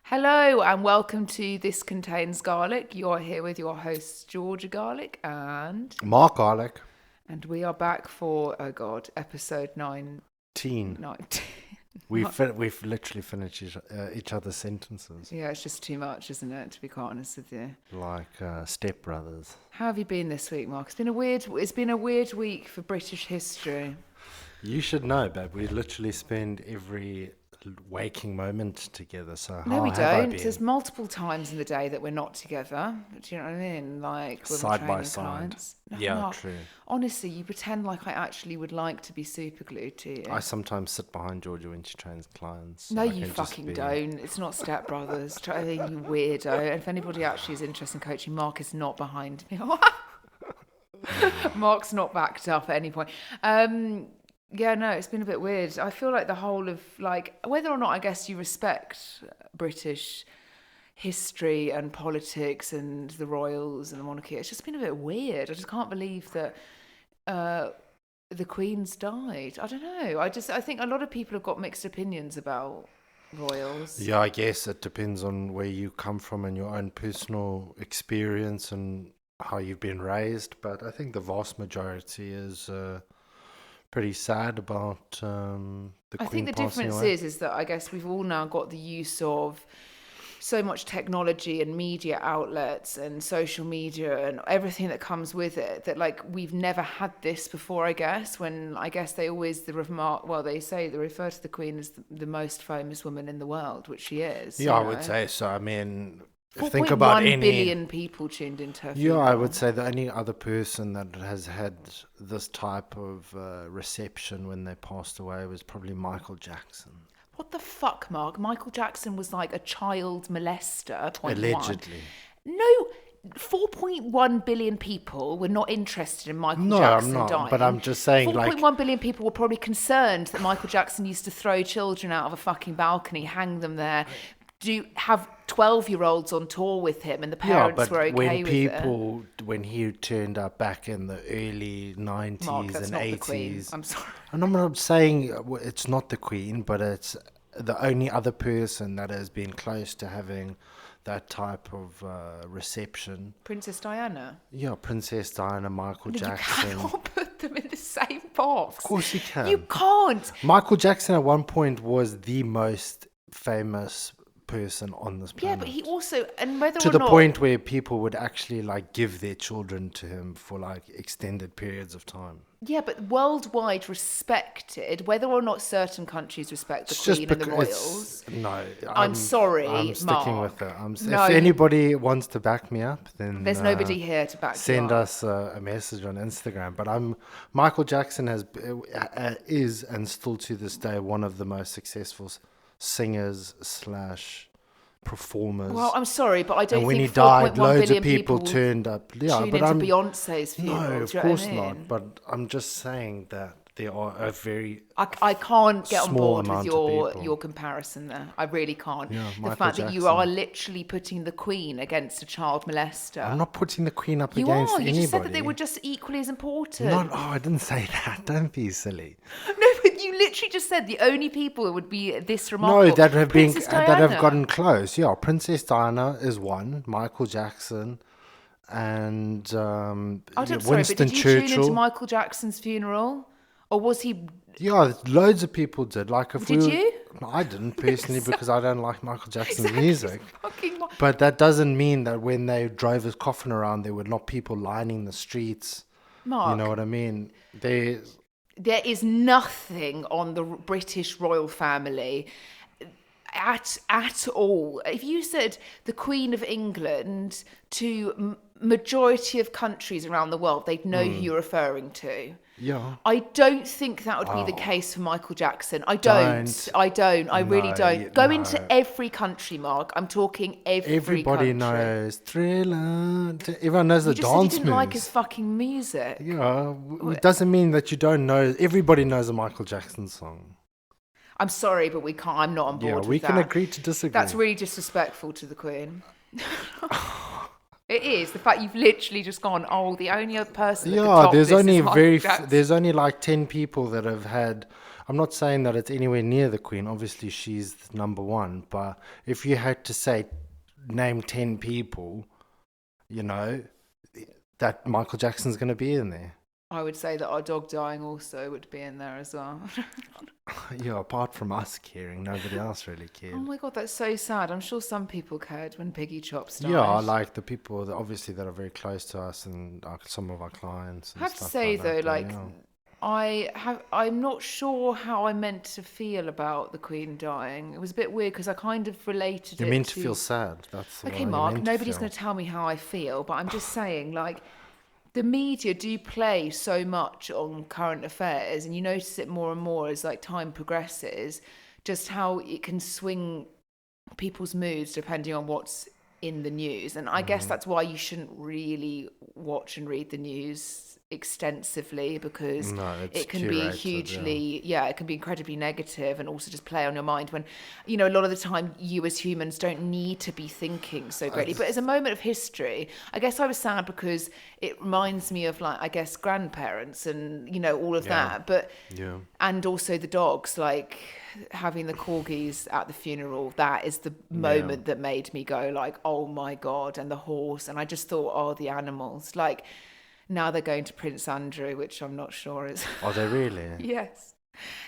Hello and welcome to This Contains Garlic. You're here with your hosts Georgia Garlic Mark Garlic. and we are back for episode 19. Teen. We've literally finished each other's sentences. Yeah, it's just too much, isn't it? To be quite honest with you. Like stepbrothers. How have you been this week, Mark? It's been a weird week for British history. You should know, babe. We literally spend every waking moment together. So No, how we have I don't. been? There's multiple times in the day that we're not together. Do you know what I mean? Like when we're Side by training side. clients. No, Yeah, Mark, true. honestly, you pretend like I actually would like to be super glued to you. I sometimes sit behind Georgia when she trains clients. so No, I you can just fucking be- don't. It's not Step Brothers. You weirdo. If anybody actually is interested in coaching, Mark is not behind me. Mark's not backed up at any point. Yeah, no, it's been a bit weird. I feel like the whole of, like, whether or not I guess you respect British history and politics and the royals and the monarchy, it's just been a bit weird. I just can't believe that the Queen's died. I don't know. I think a lot of people have got mixed opinions about royals. Yeah, I guess it depends on where you come from and your own personal experience and how you've been raised. But I think the vast majority is pretty sad about the I Queen think the passing difference away. is that I guess we've all now got the use of so much technology and media outlets and social media and everything that comes with it that, like, we've never had this before, I guess, when I guess they always they refer to the Queen as the most famous woman in the world, which she is. Yeah, I would say so. I mean, think 4.1 about any. billion people tuned into her Yeah, I funeral. would say the only other person that has had this type of reception when they passed away was probably Michael Jackson. What the fuck, Mark? Michael Jackson was like a child molester, point one. Allegedly. No, 4.1 billion people were not interested in Michael No, Jackson I'm not. dying. But I'm just saying, 4.1 billion people were probably concerned that Michael Jackson used to throw children out of a fucking balcony, hang them there, have 12-year-olds on tour with him, and the yeah, parents but were okay when with people, when he turned up back in the early 90s it. Mark, that's and not 80s. the Queen. I'm sorry. And I'm not saying it's not the Queen, but it's the only other person that has been close to having that type of reception. Princess Diana. Yeah, Princess Diana, Michael You Jackson. cannot put them in the same box. Of course you can. You can't. Michael Jackson at one point was the most famous person on this Yeah, planet. but he also, and whether to or the not, point where people would actually like give their children to him for like extended periods of time. yeah, but worldwide respected, whether or not certain countries respect the It's just Queen and the because royals. no, I'm sorry, I'm sticking Mark. with it. No, if you- anybody wants to back me up, then There's nobody here to back send you up. us a message on Instagram. But Michael Jackson is and still to this day one of the most successful singers / performers. Well, I'm sorry, but I don't and when think he died, 4.1 loads billion of people will turned up. Yeah, tune but into I'm Beyonce's funeral. no, do of you know what course I mean? not. But I'm just saying that there are a very I can't get on small board with amount of people. your comparison there. I really can't. Yeah, The Michael fact that you Jackson. are literally putting the Queen against a child molester. I'm not putting the Queen up You against are. anybody. You just said that they were just equally as important. Not, I didn't say that. Don't be silly. No, but you literally just said the only people who would be this remarkable. No, that have Princess been that have Diana. gotten close. Yeah, Princess Diana is one. Michael Jackson, and Sorry, but Winston did you tune into Churchill. Michael Jackson's funeral, or was he? Yeah, loads of people did. Like if Did you? No, I didn't personally because I don't like Michael Jackson's music. Fucking. But that doesn't mean that when they drove his coffin around, there were not people lining the streets. Mark, You know what I mean? There is nothing on the British royal family at all. If you said the Queen of England to majority of countries around the world, they'd know who you're referring to. Yeah. I don't think that would be the case for Michael Jackson. I Don't. I really No, don't. Go no. into every country, Mark. I'm talking every Everybody country. knows Thriller. Everyone knows You the just said you dance didn't moves. like his fucking music. Yeah, it doesn't mean that you don't know. Everybody knows a Michael Jackson song. I'm sorry, but we can't. I'm not on board Yeah, with we that. can agree to disagree. That's really disrespectful to the Queen. It is. The fact you've literally just gone, oh, the only other person that could Yeah, top there's this only is Michael Jackson. there's only like 10 people that have had. I'm not saying that it's anywhere near the Queen. Obviously, she's number one. But if you had to say, name 10 people, you know, that Michael Jackson's going to be in there. I would say that our dog dying also would be in there as well. Yeah, apart from us caring, nobody else really cared. Oh my God, that's so sad. I'm sure some people cared when Piggy Chops died. Yeah, like the people that obviously that are very close to us and some of our clients. And I have to stuff say like though, that, like yeah. I'm not sure how I meant to feel about the Queen dying. It was a bit weird because I kind of related You it mean to to feel sad? That's Okay, what you Mark, meant to nobody's feel. going to tell me how I feel, but I'm just saying, like, the media do play so much on current affairs, and you notice it more and more as like time progresses, just how it can swing people's moods depending on what's in the news. And I guess that's why you shouldn't really watch and read the news extensively, because No, it's it can be curated, hugely it can be incredibly negative and also just play on your mind when, you know, a lot of the time you as humans don't need to be thinking so greatly. But as a moment of history, I guess I was sad because it reminds me of, like, I guess grandparents and, you know, all of that. But Yeah. and also the dogs, like having the corgis at the funeral, that is the moment that made me go like, oh my God. And the horse, and I just thought, oh, the animals, like, now they're going to Prince Andrew, which I'm not sure is. Are they really? Yes.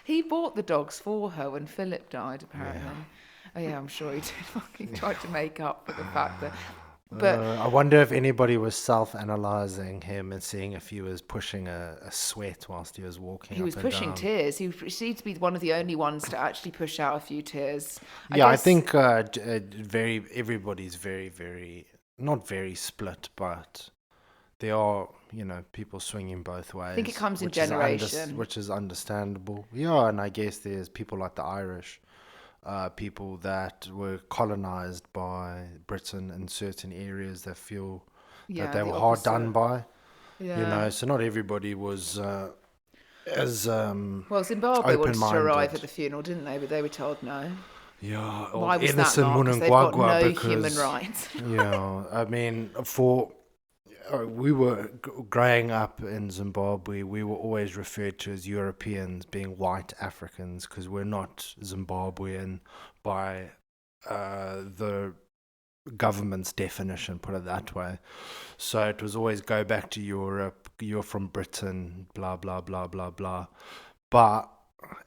He bought the dogs for her when Philip died, apparently. Oh, yeah, I'm sure he did. Fucking tried to make up for the fact that. But I wonder if anybody was self-analyzing him and seeing if he was pushing a sweat whilst he was walking. he was up and pushing down. tears. He seemed to be one of the only ones to actually push out a few tears. Yeah, I guess- think everybody's very, very not very split, but there are, you know, people swinging both ways. think it comes in which is generation. which is understandable. Yeah, and I guess there's people like the Irish, people that were colonized by Britain in certain areas that feel that they the were hard done opposite. by. Yeah. You know, so not everybody was as Well, Zimbabwe wanted to open-minded. arrive at the funeral, didn't they? But they were told no. Yeah, or Why was that Edison not? 'Cause they've got Mnangagwa no because human rights. yeah, I mean, we were growing up in Zimbabwe, we were always referred to as Europeans, being white Africans, because we're not Zimbabwean by the government's definition, put it that way. So it was always go back to Europe, you're from Britain, blah, blah, blah, blah, blah. But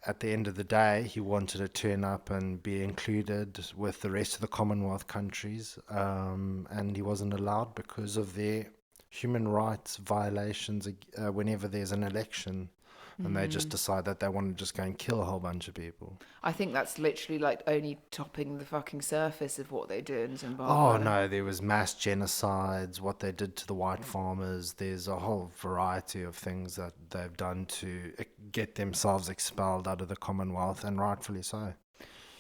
at the end of the day, he wanted to turn up and be included with the rest of the Commonwealth countries, and he wasn't allowed because of their human rights violations whenever there's an election, and they just decide that they want to just go and kill a whole bunch of people. I think that's literally like only topping the fucking surface of what they do in Zimbabwe. Oh no, there was mass genocides, what they did to the white farmers. There's a whole variety of things that they've done to get themselves expelled out of the Commonwealth, and rightfully so.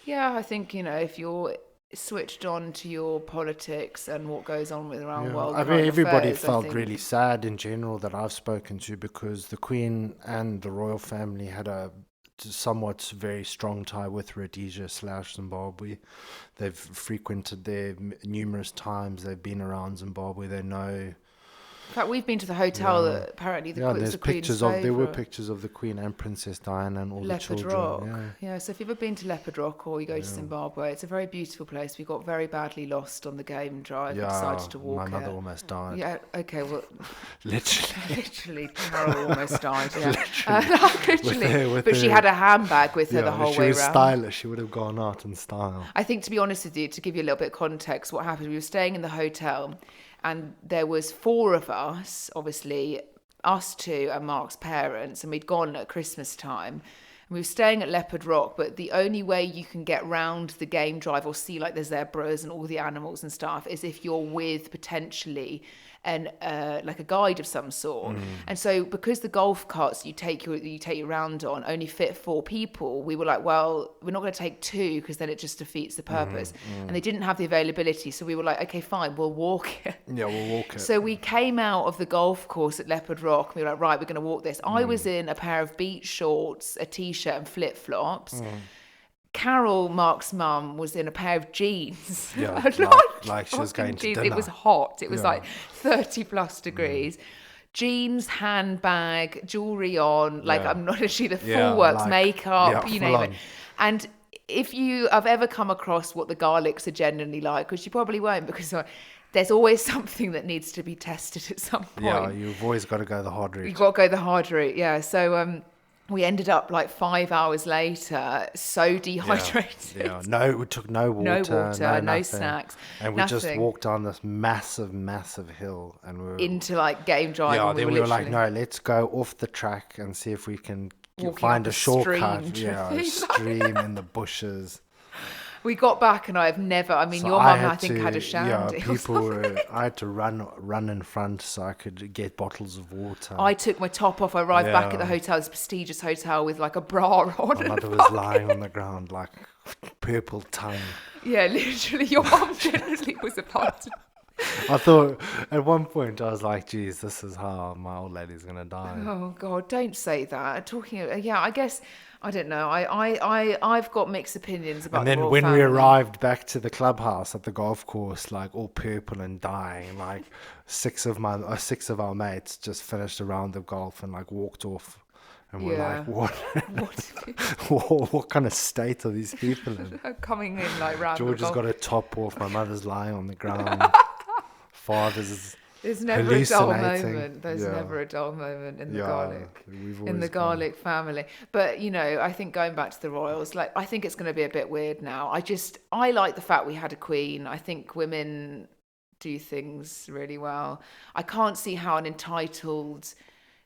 Yeah, I think, you know, if you're switched on to your politics and what goes on with around world I mean, current everybody affairs, I felt think- really sad in general that I've spoken to, because the Queen and the royal family had a somewhat very strong tie with Rhodesia/Zimbabwe. They've frequented there numerous times. They've been around Zimbabwe. They know. In fact, we've been to the hotel Yeah. that apparently Yeah, it's there's the Queen's pictures of there were favourite. pictures of the Queen and Princess Diana and all Leopard the children. Rock. Yeah, so if you've ever been to Leopard Rock or you go to Zimbabwe, it's a very beautiful place. We got very badly lost on the game drive. Yeah, Decided to walk my mother it. almost died. Yeah, okay, well, Literally. literally, Carol almost died. Yeah, literally. with But she her- had a handbag with her the Yeah, whole she way was around. stylish. She would have gone out in style. I think, to be honest with you, to give you a little bit of context, what happened, we were staying in the hotel and there was 4 of us, obviously, us 2 and Mark's parents, and we'd gone at Christmas time. And we were staying at Leopard Rock, but the only way you can get round the game drive or see like the zebras and all the animals and stuff is if you're with potentially like a guide of some sort. And so because the golf carts you take your round on only fit 4 people, we were like, well, we're not going to take 2 because then it just defeats the purpose. And they didn't have the availability, so we were like, okay, fine, we'll walk it. Yeah, we'll walk it. So we came out of the golf course at Leopard Rock and we were like, right, we're going to walk this. I was in a pair of beach shorts, a t-shirt and flip-flops. Carol, Mark's mum, was in a pair of jeans. Yeah, A lot like she was fucking going to jeans. dinner. It was hot. It was Yeah. like 30 plus degrees. jeans, handbag, jewelry on. Like Yeah. I'm not actually the Yeah, full works, like- makeup, yeah, you full name it. on. And if you have ever come across what the Garlics are genuinely like, which you probably won't, because there's always something that needs to be tested at some point. Yeah, you've always got to go the hard route. You got to go the hard route, yeah. So we ended up like 5 hours later, so dehydrated. Yeah, no, we took no water, No water, no nothing. snacks, And we just nothing. walked down this massive hill, and we were Into like game drive. yeah. and Then we were like, literally no, let's go off the track and see if we can walking find up a shortcut. stream. Yeah, a stream in the bushes. We got back, and I've never. I mean, So your mum, I think, had a yeah, shandy. or people something. were. I had to run in front so I could get bottles of water. I took my top off. I arrived back at the Yeah. hotel, this prestigious hotel, with like a bra on. My mother was lying on the ground like purple tongue. Yeah, literally, your mum generally was about to. I thought at one point I was like, geez, this is how my old lady's gonna die. Oh God, don't say that. Yeah, I guess I don't know. I've got mixed opinions about. And the then royal when we family. arrived back to the clubhouse at the golf course, like all purple and dying, like six of our mates just finished a round of golf and like walked off, and we're Yeah. like, what? What what kind of state are these people in? coming in like round. George has golf. got a top off. My mother's lying on the ground. Father's There's never a dull hallucinating. moment. There's Yeah. never a dull moment in the yeah, garlic. we've In the always gone- garlic family. But you know, I think going back to the royals, like I think it's going to be a bit weird now. I like the fact we had a queen. I think women do things really well. I can't see how an entitled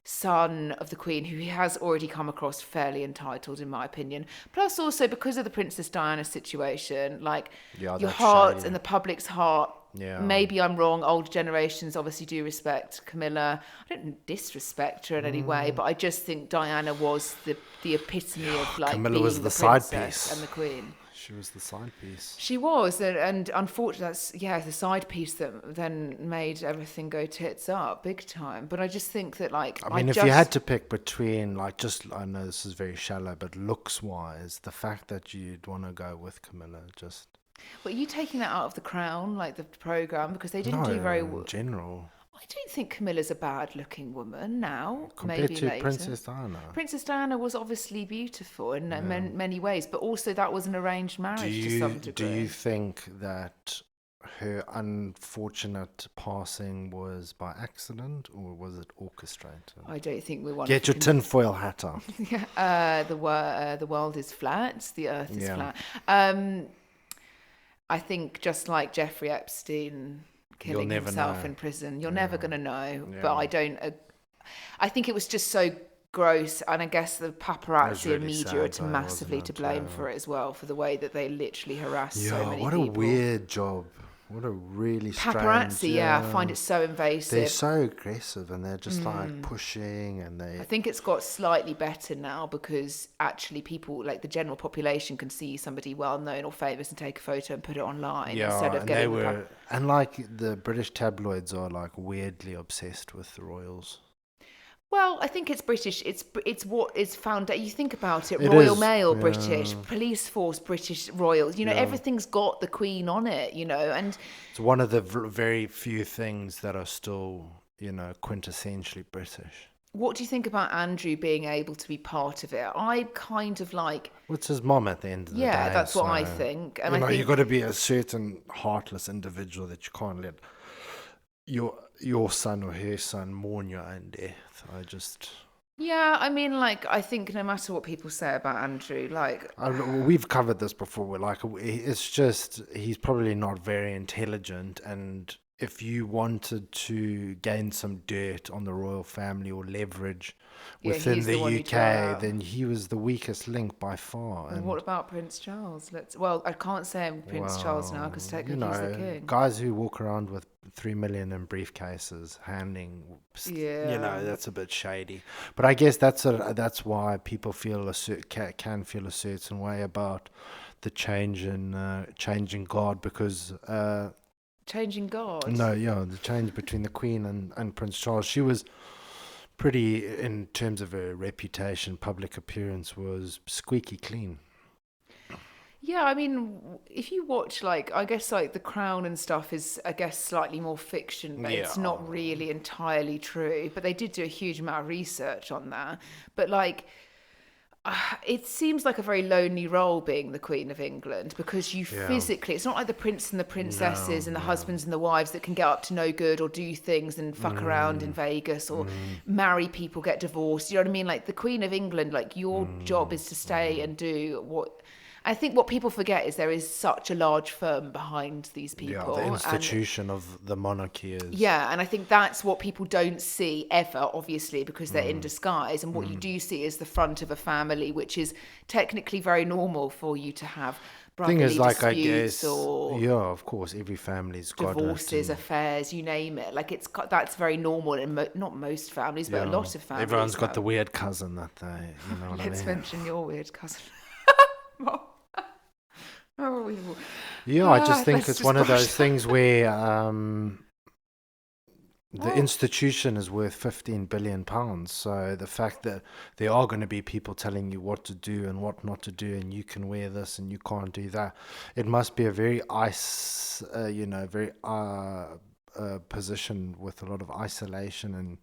son of the queen, who he has already come across fairly entitled in my opinion, plus also because of the Princess Diana situation, like Yeah, your that's heart shady. and the public's heart. Yeah. Maybe I'm wrong. Older generations obviously do respect Camilla. I don't disrespect her in any Mm. way, but I just think Diana was the epitome of like Camilla being was the the side princess piece. and the queen. She was the side piece. She was, and unfortunately, that's the side piece that then made everything go tits up big time. But I just think that like I mean, if you had to pick between, like, just, I know this is very shallow, but looks wise, the fact that you'd want to go with Camilla, just. But are you taking that out of the Crown, like the program, because they didn't do very in well. general. I don't think Camilla's a bad-looking woman now. Compared maybe to later. Princess Diana. Princess Diana was obviously beautiful in many ways, but also that was an arranged marriage to some degree. Do you think that her unfortunate passing was by accident or was it orchestrated? I don't think we want Get your tinfoil hat on. the world is flat, the earth is Yeah. flat. I think just like Jeffrey Epstein killing never himself know. in prison, you're never going to know. Yeah. But I don't. I think it was just so gross, and I guess the paparazzi really and media sad, are though, massively wasn't to it? blame Yeah. for it as well, for the way that they literally harass so Yeah, many what people. a weird job. What a really strange... Paparazzi, I find it so invasive. They're so aggressive and they're just like pushing and they... I think it's got slightly better now because actually people, like the general population, can see somebody well known or famous and take a photo and put it online instead of and getting they were... And like the British tabloids are like weirdly obsessed with the royals. Well, I think it's British. It's what is found. You think about it: It Royal is, Mail, yeah. British police force, British royals. You know, Yeah. everything's got the Queen on it. You know, and It's one of the very few things that are still, you know, quintessentially British. what do you think about Andrew being able to be part of it? I kind of like. What's his mom at the end of the day? Yeah, that's what I so, think. And you I know, think you've got to be a certain heartless individual that you can't let your son or her son mourn your own death. Yeah, I mean, like, I think no matter what people say about Andrew, like, We've covered this before. We're like, it's just he's probably not very intelligent, and if you wanted to gain some dirt on the royal family or leverage Yeah, within he's the the one who UK, tried out. then he was the weakest link by far. and And what about Prince Charles? Well, I can't say I'm Prince Charles now because technically he's the king. guys who walk around with 3 million in briefcases handing, Yeah. that's a bit shady. But I guess that's why people feel can feel a certain way about the change in guard because. Changing God. No, yeah, the change between the Queen and Prince Charles. She was pretty, in terms of her reputation, public appearance, was squeaky clean. Yeah, I mean, if you watch, like, I guess, like, The Crown and stuff is, I guess, slightly more fiction Yeah. based, not really entirely true, but they did do a huge amount of research on that. But, like, it seems like a very lonely role being the Queen of England because you Yeah. physically, it's not like the prince and the No, princesses and the no. husbands and the wives that can get up to no good or do things and fuck around in Vegas or marry people, get divorced. You know what I mean? Like the Queen of England, like your job is to stay and do what. I think what people forget is there is such a large firm behind these Yeah, people. the And institution of the monarchy is. yeah, and I think that's what people don't see ever, obviously, because they're in disguise. And what you do see is the front of a family, which is technically very normal for you to have Thing brotherly is, like, I disputes guess, or yeah, of course, every family's got it. divorces, affairs, you name it. Like that's very normal in not most families, but a lot of families. Everyone's got have. the weird cousin that they, you know what I Let's mean? mention your weird cousin. Oh, we will. Yeah, I just think let's it's just one of brush those things where the Oh. institution is worth 15 billion pounds. So the fact that there are going to be people telling you what to do and what not to do, and you can wear this and you can't do that, it must be a very position with a lot of isolation and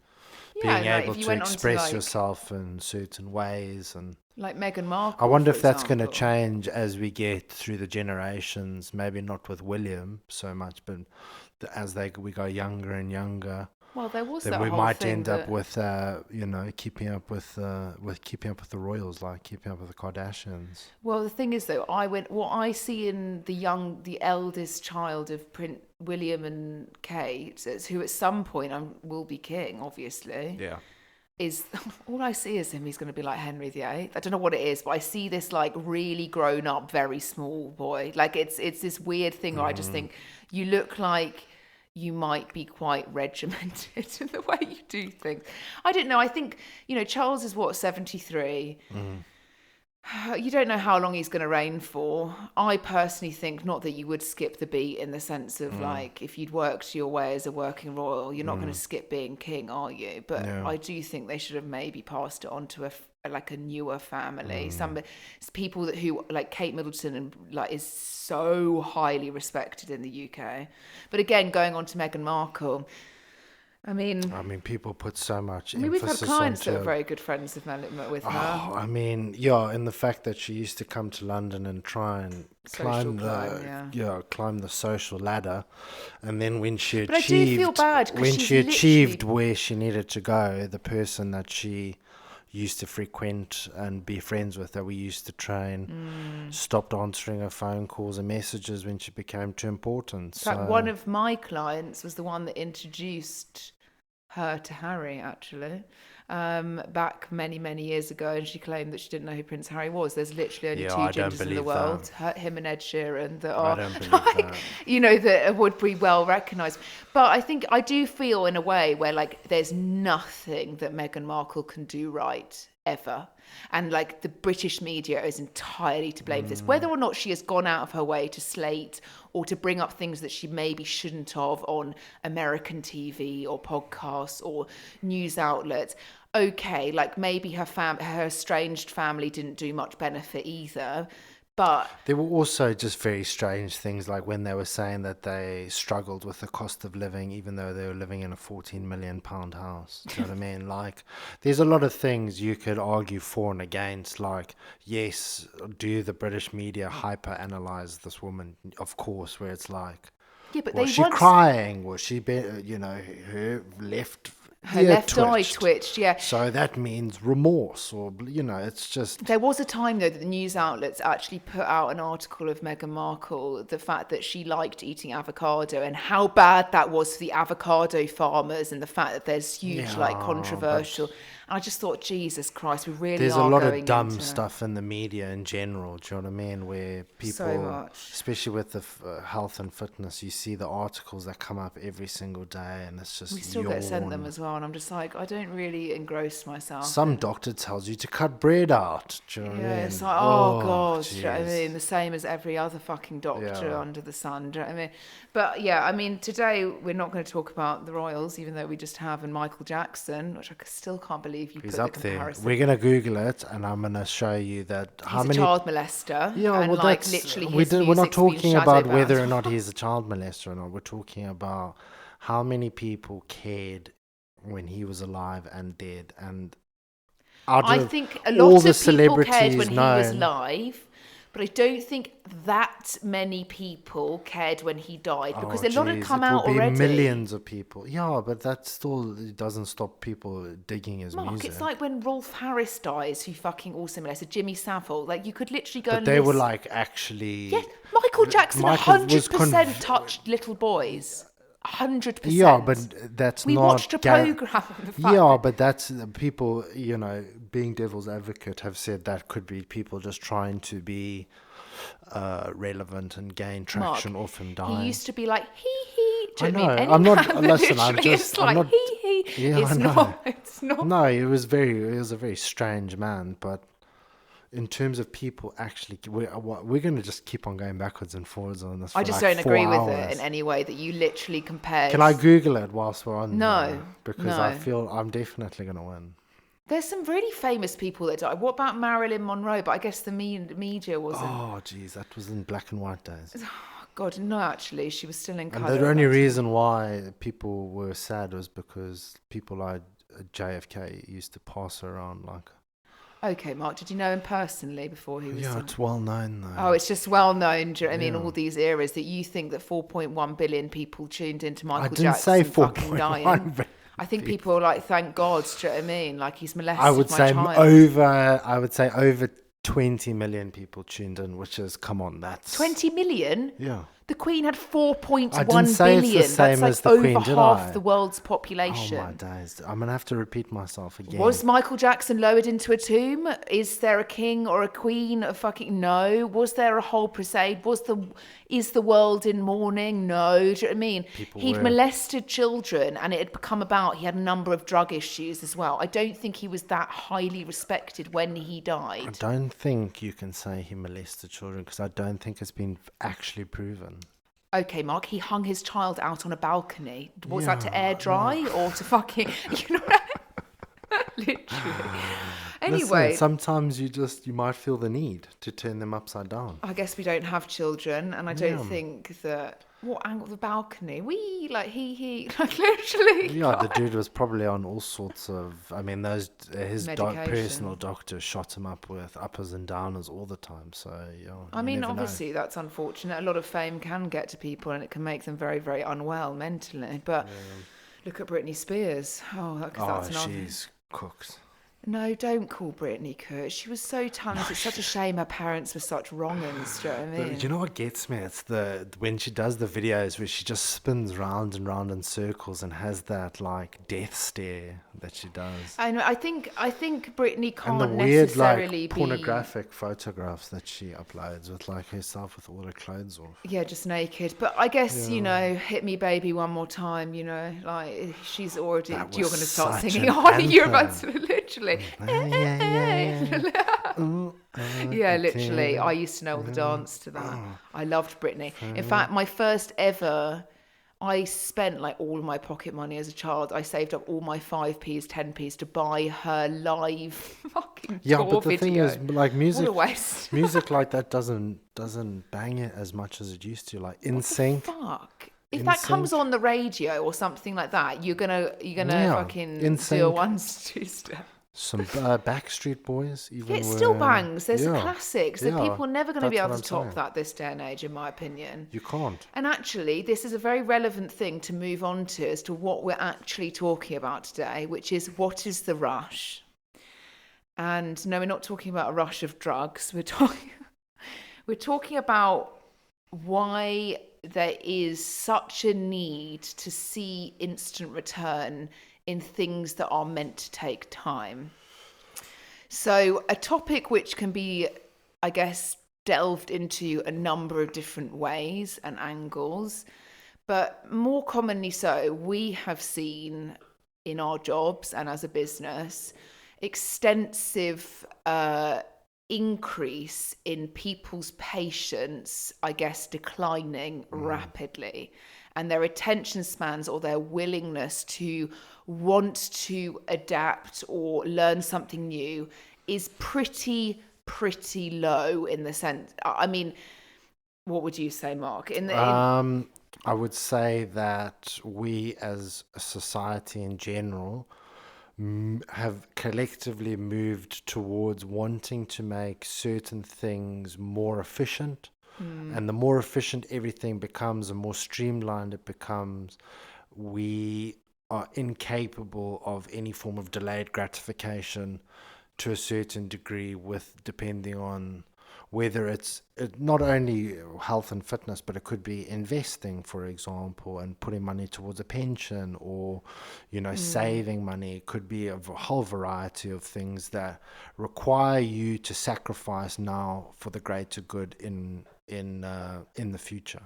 Yeah, being like able if you to went on to express like yourself in certain ways. And Meghan Markle. I wonder for if that's going to example. change as we get through the generations. Maybe not with William so much, but we go younger and younger, Well, there was then that we whole might thing end up that with keeping up with the royals, like keeping up with the Kardashians. Well, the thing is, though, what I see in the eldest child of Prince William and Kate, who at some point will be king, obviously, Yeah. is all I see is him. He's going to be like Henry VIII. I don't know what it is, but I see this like really grown up, very small boy. Like it's this weird thing where I just think you look like you might be quite regimented in the way you do things. I don't know. I think, Charles is what, 73? You don't know how long he's going to reign for. I personally think not that you would skip the beat in the sense of like if you'd worked your way as a working royal, you're not going to skip being king, are you? But No. I do think they should have maybe passed it on to a newer family. Some people who like Kate Middleton and like is so highly respected in the UK. But again, going on to Meghan Markle, I mean, people put so much we've had emphasis clients that are onto. very good friends with her. Oh, I mean, yeah, and the fact that she used to come to London and try and climb the social ladder, and then when she But I do feel achieved bad 'cause when she's she achieved literally- where she needed to go, the person that she used to frequent and be friends with, that we used to train, stopped answering her phone calls and messages when she became too important. In fact, one of my clients was the one that introduced her to Harry, actually, back many, many years ago, and she claimed that she didn't know who Prince Harry was. There's literally only Yeah, I two don't gingers in the believe world, him and Ed Sheeran, that I are don't believe like, that. that would be well recognised. But I think I do feel in a way where like there's nothing that Meghan Markle can do right ever. And like the British media is entirely to blame for this. Whether or not she has gone out of her way to slate or to bring up things that she maybe shouldn't have on American TV or podcasts or news outlets. Okay, like maybe her estranged family didn't do much benefit either. But there were also just very strange things, like when they were saying that they struggled with the cost of living, even though they were living in a 14 million pound house. Do you know what I mean? Like, there's a lot of things you could argue for and against. Like, yes, do the British media hyper analyze this woman? Of course, where it's like, yeah, but was they she once crying? Was she, her left ear eye twitched, yeah. So that means remorse, or it's just. There was a time, though, that the news outlets actually put out an article of Meghan Markle, the fact that she liked eating avocado and how bad that was for the avocado farmers, and the fact that there's huge, controversial. And I just thought, Jesus Christ, we really There's are a lot going of dumb into stuff in the media in general. Do you know what I mean? Where people, so much. especially with the health and fitness, you see the articles that come up every single day, and it's just We still get sent them as well, and I'm just like, I don't really engross myself. Some doctor tells you to cut bread out. Do you know what I mean? It's like, oh God, do you know what I jeez. mean? The same as every other fucking doctor Yeah. under the sun. Do you know what I mean? But yeah, I mean, today we're not going to talk about the royals, even though we just have, and Michael Jackson, which I still can't believe believe you He's put up the there. comparison. We're gonna Google it, and I'm gonna show you that how He's many. a child molester. Yeah, and well, like that's literally we his did, we're not music's been talking shadow about banned. whether or not he's a child molester or not. We're talking about how many people cared when he was alive and dead, and out I of think a all lot the of people cared celebrities when he was known. live, but I don't think that many people cared when he died because Oh, a lot had geez, come it will out be already. millions of people. Yeah, but that still doesn't stop people digging his Mark, music. it's like when Rolf Harris dies, who fucking also molested Jimmy Savile. Like, you could literally go But and they were list. like actually. Yeah, Michael Jackson Michael was 100% touched little boys. 100%. Yeah, but that's we not. watched a program on the fact Yeah, that but that's people. Being devil's advocate, have said that could be people just trying to be relevant and gain Mark, traction off him he dying. used to be like, hee hee. Do I you know what I know. mean? I'm not. Any man that Listen, I'm literally just. is I'm like, not. hee hee. Yeah, I It's know. not. It's not. No, it was a very strange man, but in terms of people actually, we're going to just keep on going backwards and forwards on this. I for just like don't 4 agree with hours. it in any way that you literally compared. Can I Google it whilst we're on? No, there? Because I no. feel I'm definitely going to win. There's some really famous people that died. What about Marilyn Monroe? But I guess the media wasn't. Oh, geez, that was in black and white days. God, no, actually, she was still in And colour. the only at that reason why people were sad was because people like JFK used to pass around like. time. Okay, Mark, did you know him personally before he was? Yeah, it's well known though. Oh, it's just well known. Do you know what I mean? Yeah. All these eras that you think that 4.1 billion people tuned into Michael I didn't Jackson say fucking dying. 4.1. I think people are like, thank God. Do you know what I mean? Like, he's molested I would my say child. over 20 million people tuned in, which is, come on, that's 20 million? Yeah. The Queen had 4.1 I didn't say it's the billion. same That's like as the over Queen, did half I? the world's Oh population. my days! I'm gonna have to repeat myself again. Was Michael Jackson lowered into a tomb? Is there a king or a queen? A fucking no. Was there a whole crusade? Is the world in mourning? No. Do you know what I mean? He'd were. molested children, and it had become about. He had a number of drug issues as well. I don't think he was that highly respected when he I died. don't think you can say he molested children because I don't think it's been actually proven. Okay, Mark, he hung his child out on a balcony. Was that to Yeah, air dry or to fucking, you know? Literally. Anyway, Listen, sometimes you might feel the need to turn them upside down. I guess we don't have children, and I don't Yeah. think that. What angle of the balcony? We like he like literally. Yeah, the dude was probably on all sorts of. I mean, his Medication. personal doctor shot him up with uppers and downers all the time. So yeah. I you mean, never know. obviously that's unfortunate. A lot of fame can get to people, and it can make them very, very unwell mentally. But look at Britney Spears. Oh, that's another. she's cooked. No, don't call Britney cooked. She was so talented. It's such a shame her parents were such wrong-uns. Do you know what I mean? You know what gets me? It's when she does the videos where she just spins round and round in circles and has that like death stare that she does. I know. I think Britney can't And the weird necessarily like pornographic photographs that she uploads with like herself with all her clothes off. Yeah, just naked. But I guess, hit me baby one more time, like she's already, That you're was going to start such singing an on. You're about anthem. to literally. Yeah. Yeah, literally. I used to know all the dance to that. I loved Britney. In fact, my first ever, I spent like all of my pocket money as a child. I saved up all my 5p's, 10p's to buy her live fucking Yeah, tour but the thing video. is, like music, What a waste. music like that doesn't bang it as much as it used to. Like In Sync. Fuck. If that comes on the radio or something like that, you're gonna Yeah, fucking In do a Sync. 1, 2 step. Some Backstreet Boys even. It still were- bangs. There's the yeah, classics that yeah, people are never going to be that's able what to I'm top saying. that this day and age, in my opinion. You can't. And actually, this is a very relevant thing to move on to as to what we're actually talking about today, which is what is the rush? And no, we're not talking about a rush of drugs. We're talking about why there is such a need to see instant return in things that are meant to take time. So a topic which can be, I guess, delved into a number of different ways and angles, but more commonly so, we have seen in our jobs and as a business extensive increase in people's patience, I guess, declining rapidly, and their attention spans or their willingness to want to adapt or learn something new is pretty low in the sense. I mean, what would you say, Mark? I would say that we as a society in general have collectively moved towards wanting to make certain things more efficient. And the more efficient everything becomes, the more streamlined it becomes, we are incapable of any form of delayed gratification to a certain degree, with depending on whether it's not only health and fitness, but it could be investing, for example, and putting money towards a pension, or saving money. It could be a whole variety of things that require you to sacrifice now for the greater good in the future.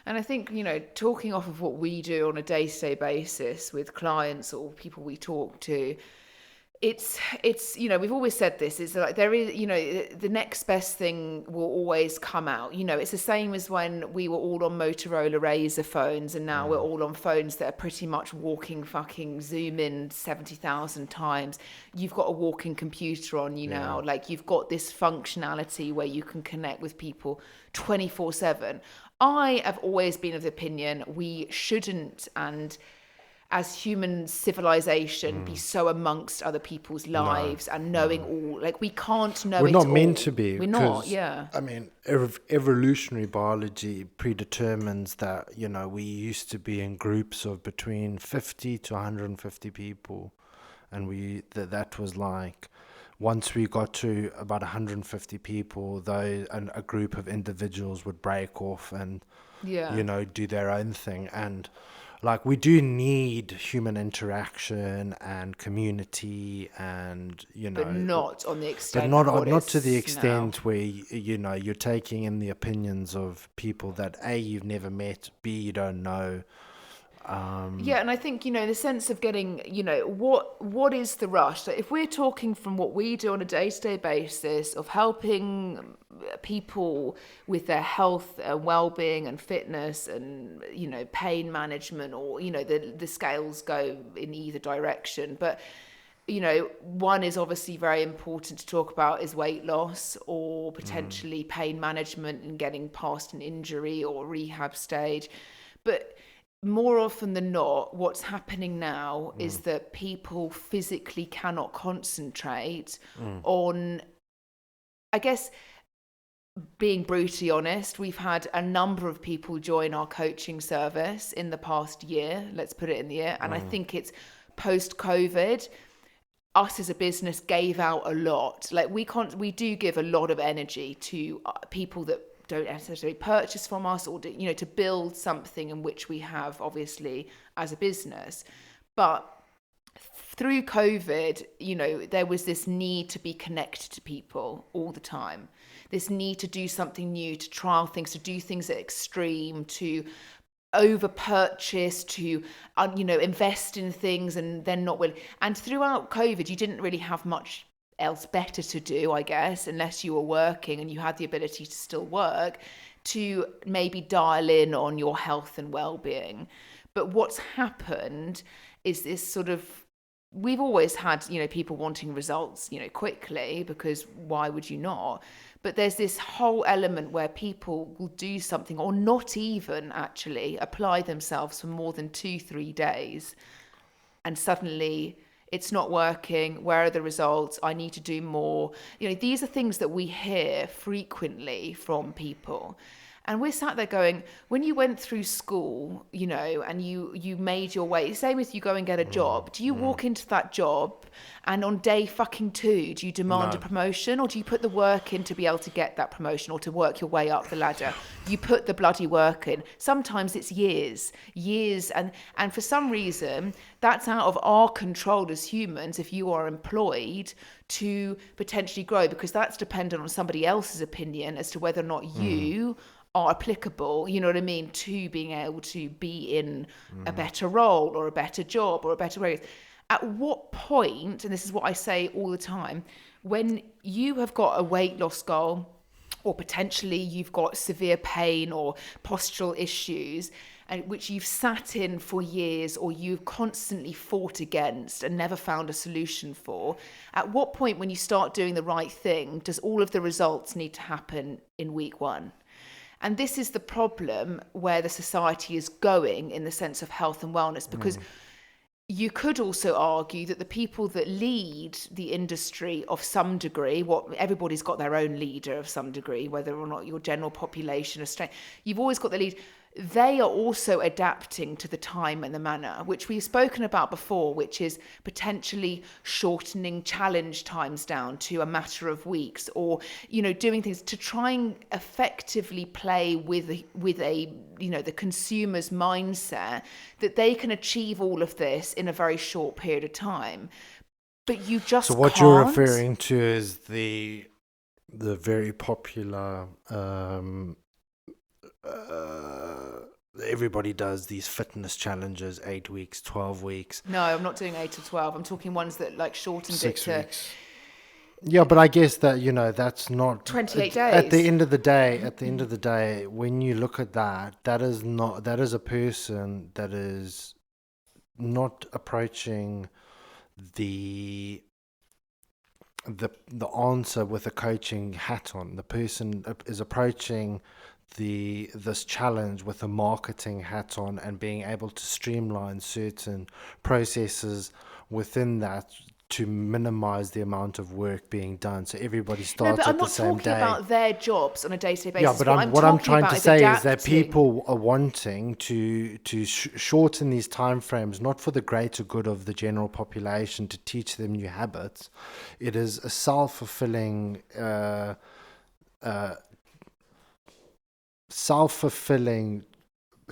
And I think, talking off of what we do on a day-to-day basis with clients or people we talk to, it's we've always said this, is like there is, the next best thing will always come out. It's the same as when we were all on Motorola Razr phones, and now we're all on phones that are pretty much walking fucking zoom in 70,000 times. You've got a walking computer on you now. Like, you've got this functionality where you can connect with people 24/7. I have always been of the opinion we shouldn't, and as human civilization, be so amongst other people's lives and knowing all. Like, we can't know We're it not all. meant to be. We're not, yeah. I mean, evolutionary biology predetermines that, we used to be in groups of between 50 to 150 people. And that was like, once we got to about 150 people, and a group of individuals would break off and, do their own thing. And like, we do need human interaction and community, and but not on the extent. But not to the extent where you're taking in the opinions of people that A, you've never met, B, you don't know. And I think, the sense of getting, what is the rush? So if we're talking from what we do on a day-to-day basis of helping people with their health and well-being and fitness and, pain management, or, the scales go in either direction. But, one is obviously very important to talk about is weight loss, or potentially pain management and getting past an injury or rehab stage. But more often than not, what's happening now is that people physically cannot concentrate on, I guess, being brutally honest, we've had a number of people join our coaching service in the past year, let's put it in the year. And I think it's post-COVID, us as a business gave out a lot. Like, we do give a lot of energy to people that don't necessarily purchase from us, or to build something in which we have, obviously, as a business. But through COVID, there was this need to be connected to people all the time, this need to do something new, to trial things, to do things at extreme, to over purchase, to invest in things and then not willing. And throughout COVID, you didn't really have much else better to do, I guess, unless you were working and you had the ability to still work, to maybe dial in on your health and well-being. But what's happened is this sort of, we've always had, people wanting results, quickly, because why would you not? But there's this whole element where people will do something, or not even actually apply themselves for more than 2-3 days, and suddenly it's not working. Where are the results? I need to do more. These are things that we hear frequently from people. And we're sat there going, when you went through school, and you made your way, same as you go and get a job, do you walk into that job and on day fucking 2, do you demand a promotion, or do you put the work in to be able to get that promotion or to work your way up the ladder? You put the bloody work in. Sometimes it's years, and for some reason, that's out of our control as humans, if you are employed, to potentially grow, because that's dependent on somebody else's opinion as to whether or not you are applicable, to being able to be in a better role or a better job or a better raise. At what point, and this is what I say all the time, when you have got a weight loss goal, or potentially you've got severe pain or postural issues, and which you've sat in for years or you've constantly fought against and never found a solution for, at what point when you start doing the right thing does all of the results need to happen in week one? And this is the problem where the society is going in the sense of health and wellness, because you could also argue that the people that lead the industry of some degree, everybody's got their own leader of some degree, whether or not your general population is straight, you've always got the lead. They are also adapting to the time and the manner, which we've spoken about before, which is potentially shortening challenge times down to a matter of weeks, or, you know, doing things to try and effectively play with a you know, the consumer's mindset that they can achieve all of this in a very short period of time. But you just So what can't. you're referring to is the very popular everybody does these fitness challenges, 8 weeks, 12 weeks. No, I'm not doing 8 to 12. I'm talking ones that like shortened it 6 to weeks. Yeah, but I guess that, you know, that's not 28 At the days. end of the day, when you look at that is a person that is not approaching the answer with a coaching hat on. The person is approaching this challenge with a marketing hat on and being able to streamline certain processes within that to minimize the amount of work being done. So everybody No, starts but I'm at the not same talking day. about their jobs on a day-to-day basis. Yeah, but what I'm trying to say is that people are wanting to shorten these time frames, not for the greater good of the general population, to teach them new habits. It is a self-fulfilling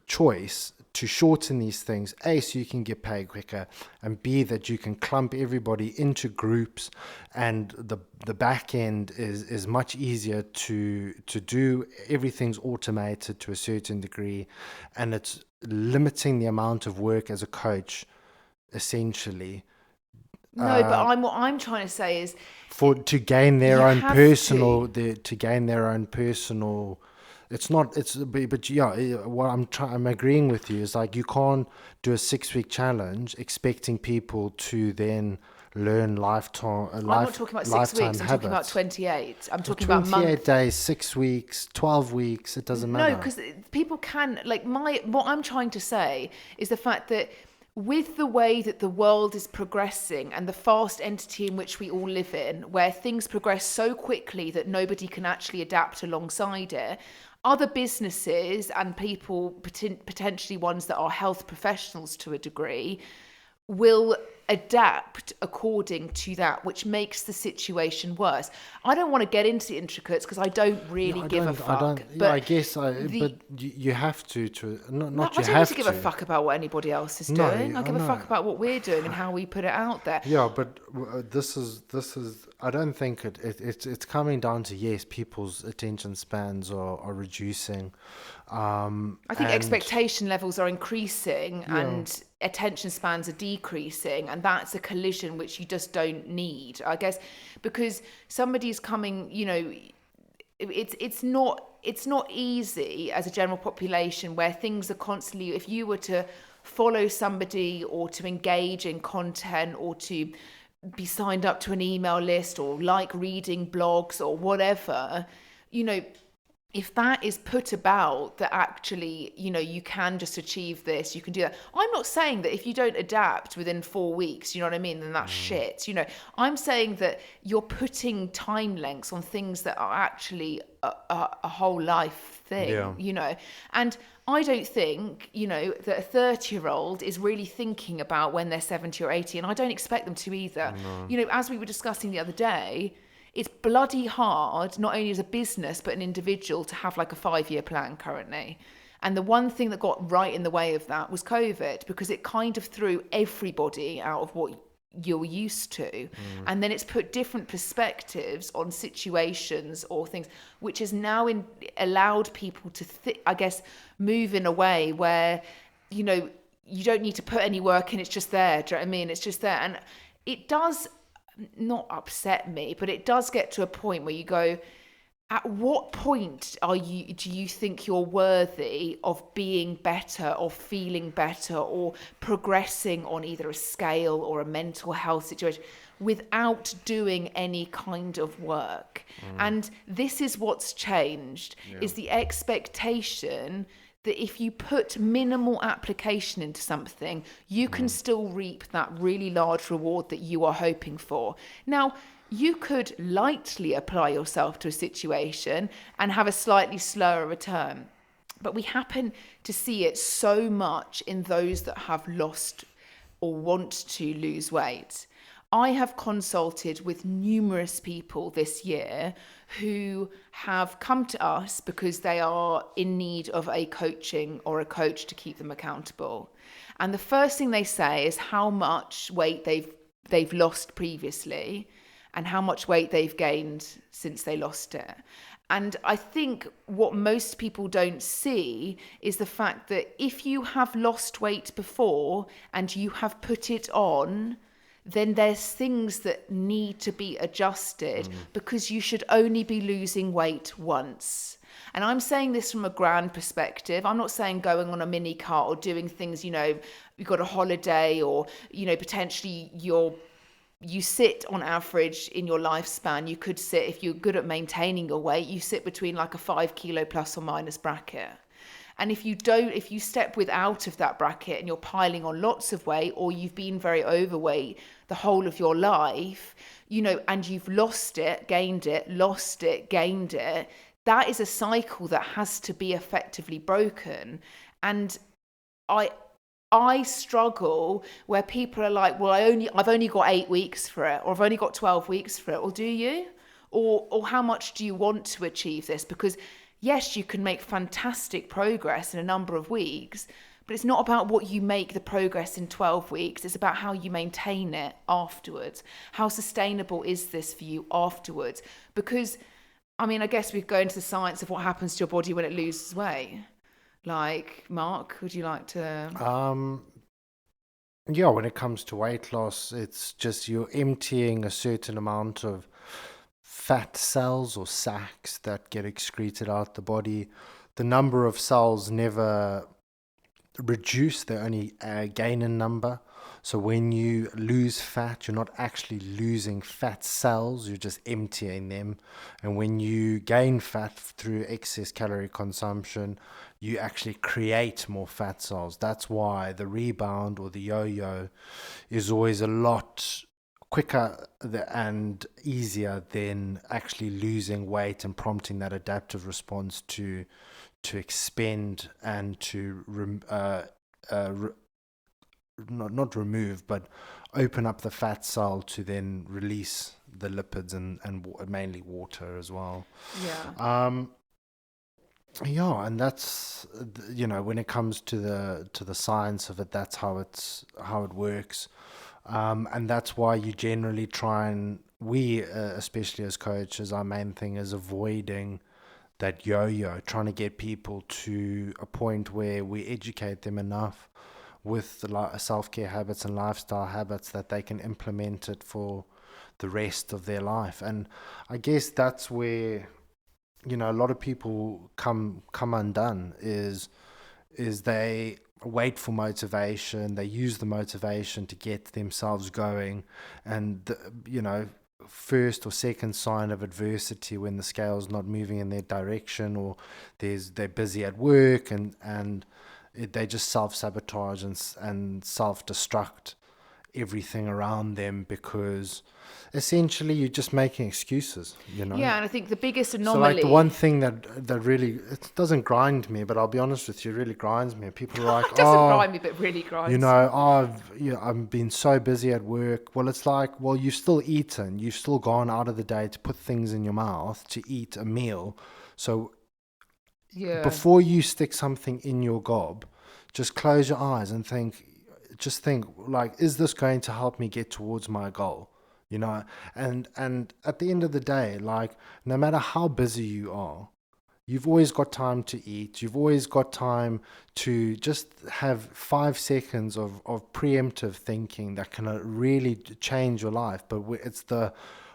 choice to shorten these things, A, so you can get paid quicker, and B, that you can clump everybody into groups, and the back end is much easier to do. Everything's automated to a certain degree, and it's limiting the amount of work as a coach, essentially. No, but what I'm trying to say is To gain their You own have personal, to gain their own personal. It's not. But yeah. What I'm agreeing with you is, like, you can't do a 6-week challenge expecting people to then learn lifetime. I'm not talking about 6 weeks. I'm talking about 28. I'm talking about 28 months. days, 6 weeks, 12 weeks. It doesn't matter. No, because people can, like, what I'm trying to say is the fact that with the way that the world is progressing and the fast entity in which we all live in, where things progress so quickly that nobody can actually adapt alongside it, other businesses and people, potentially ones that are health professionals to a degree, will adapt according to that, which makes the situation worse. I don't want to get into the intricates because I don't really give a fuck. But I guess but you have to not I you don't need have to give a fuck about what anybody else is No, doing. I give a fuck about what we're doing and how we put it out there. Yeah, but this is. I don't think it's coming down to, yes, people's attention spans are reducing. I think expectation levels are increasing and attention spans are decreasing, and that's a collision which you just don't need, I guess, because somebody's coming, you know, it's not easy as a general population where things are constantly, if you were to follow somebody or to engage in content or to be signed up to an email list or like reading blogs or whatever, you know, if that is put about that actually, you know, you can just achieve this, you can do that. I'm not saying that if you don't adapt within 4 weeks, you know what I mean, then that's shit. You know, I'm saying that you're putting time lengths on things that are actually a whole life thing, you know. And I don't think, you know, that a 30-year-old is really thinking about when they're 70 or 80, and I don't expect them to either. You know, as we were discussing the other day, it's bloody hard, not only as a business, but an individual, to have like a 5-year plan currently. And the one thing that got right in the way of that was COVID, because it kind of threw everybody out of what you're used to. And then it's put different perspectives on situations or things, which has now allowed people to, I guess, move in a way where, you know, you don't need to put any work in, it's just there. Do you know what I mean? It's just there. And it does not upset me, but it does get to a point where you go, at what point do you think you're worthy of being better or feeling better or progressing on either a scale or a mental health situation without doing any kind of work? And this is what's changed, is the expectation that if you put minimal application into something, you can still reap that really large reward that you are hoping for. Now, you could lightly apply yourself to a situation and have a slightly slower return. But we happen to see it so much in those that have lost or want to lose weight. I have consulted with numerous people this year who have come to us because they are in need of a coaching or a coach to keep them accountable. And the first thing they say is how much weight they've lost previously and how much weight they've gained since they lost it. And I think what most people don't see is the fact that if you have lost weight before and you have put it on, then there's things that need to be adjusted because you should only be losing weight once. And I'm saying this from a grand perspective. I'm not saying going on a mini cart or doing things, you've got a holiday or, potentially you sit on average in your lifespan. You could sit, if you're good at maintaining your weight, you sit between like a 5 kilo plus or minus bracket. And if you step out of that bracket and you're piling on lots of weight, or you've been very overweight the whole of your life, and you've lost it, gained it, lost it, gained it, that is a cycle that has to be effectively broken. And I struggle where people are like, well, I've only got 8 weeks for it, or I've only got 12 weeks for it. Well, do you? Or how much do you want to achieve this? Because yes, you can make fantastic progress in a number of weeks, but it's not about what you make the progress in 12 weeks. It's about how you maintain it afterwards. How sustainable is this for you afterwards? Because, I guess we go into the science of what happens to your body when it loses weight. Like, Mark, would you like to? Yeah, when it comes to weight loss, it's just you're emptying a certain amount of fat cells or sacs that get excreted out the body. The number of cells never reduce, they only gain in number. So when you lose fat, you're not actually losing fat cells, you're just emptying them. And when you gain fat through excess calorie consumption, you actually create more fat cells. That's why the rebound or the yo-yo is always a lot quicker and easier than actually losing weight and prompting that adaptive response to expend and to not remove, but open up the fat cell to then release the lipids and mainly water as well. Yeah. Yeah, and that's when it comes to the science of it, that's how it works. And that's why you generally try and especially as coaches, our main thing is avoiding that yo-yo, trying to get people to a point where we educate them enough with the self-care habits and lifestyle habits that they can implement it for the rest of their life. And I guess that's where a lot of people come undone is they wait for motivation, they use the motivation to get themselves going, and first or second sign of adversity when the scale's not moving in their direction, or they're busy at work and they just self-sabotage and self-destruct everything around them, because essentially you're just making excuses, Yeah, and I think the biggest So anomaly. like the one thing that really, it doesn't grind me, but I'll be honest with you, it really grinds me. People are like, It doesn't grind me, but really grinds. I've been so busy at work. Well, it's like, well, you've still eaten, you've still gone out of the day to put things in your mouth to eat a meal. So Yeah. before you stick something in your gob, just close your eyes and think, like, is this going to help me get towards my goal? And at the end of the day, like, no matter how busy you are, You've always got time to eat. You've always got time to just have 5 seconds of preemptive thinking that can really change your life. But it's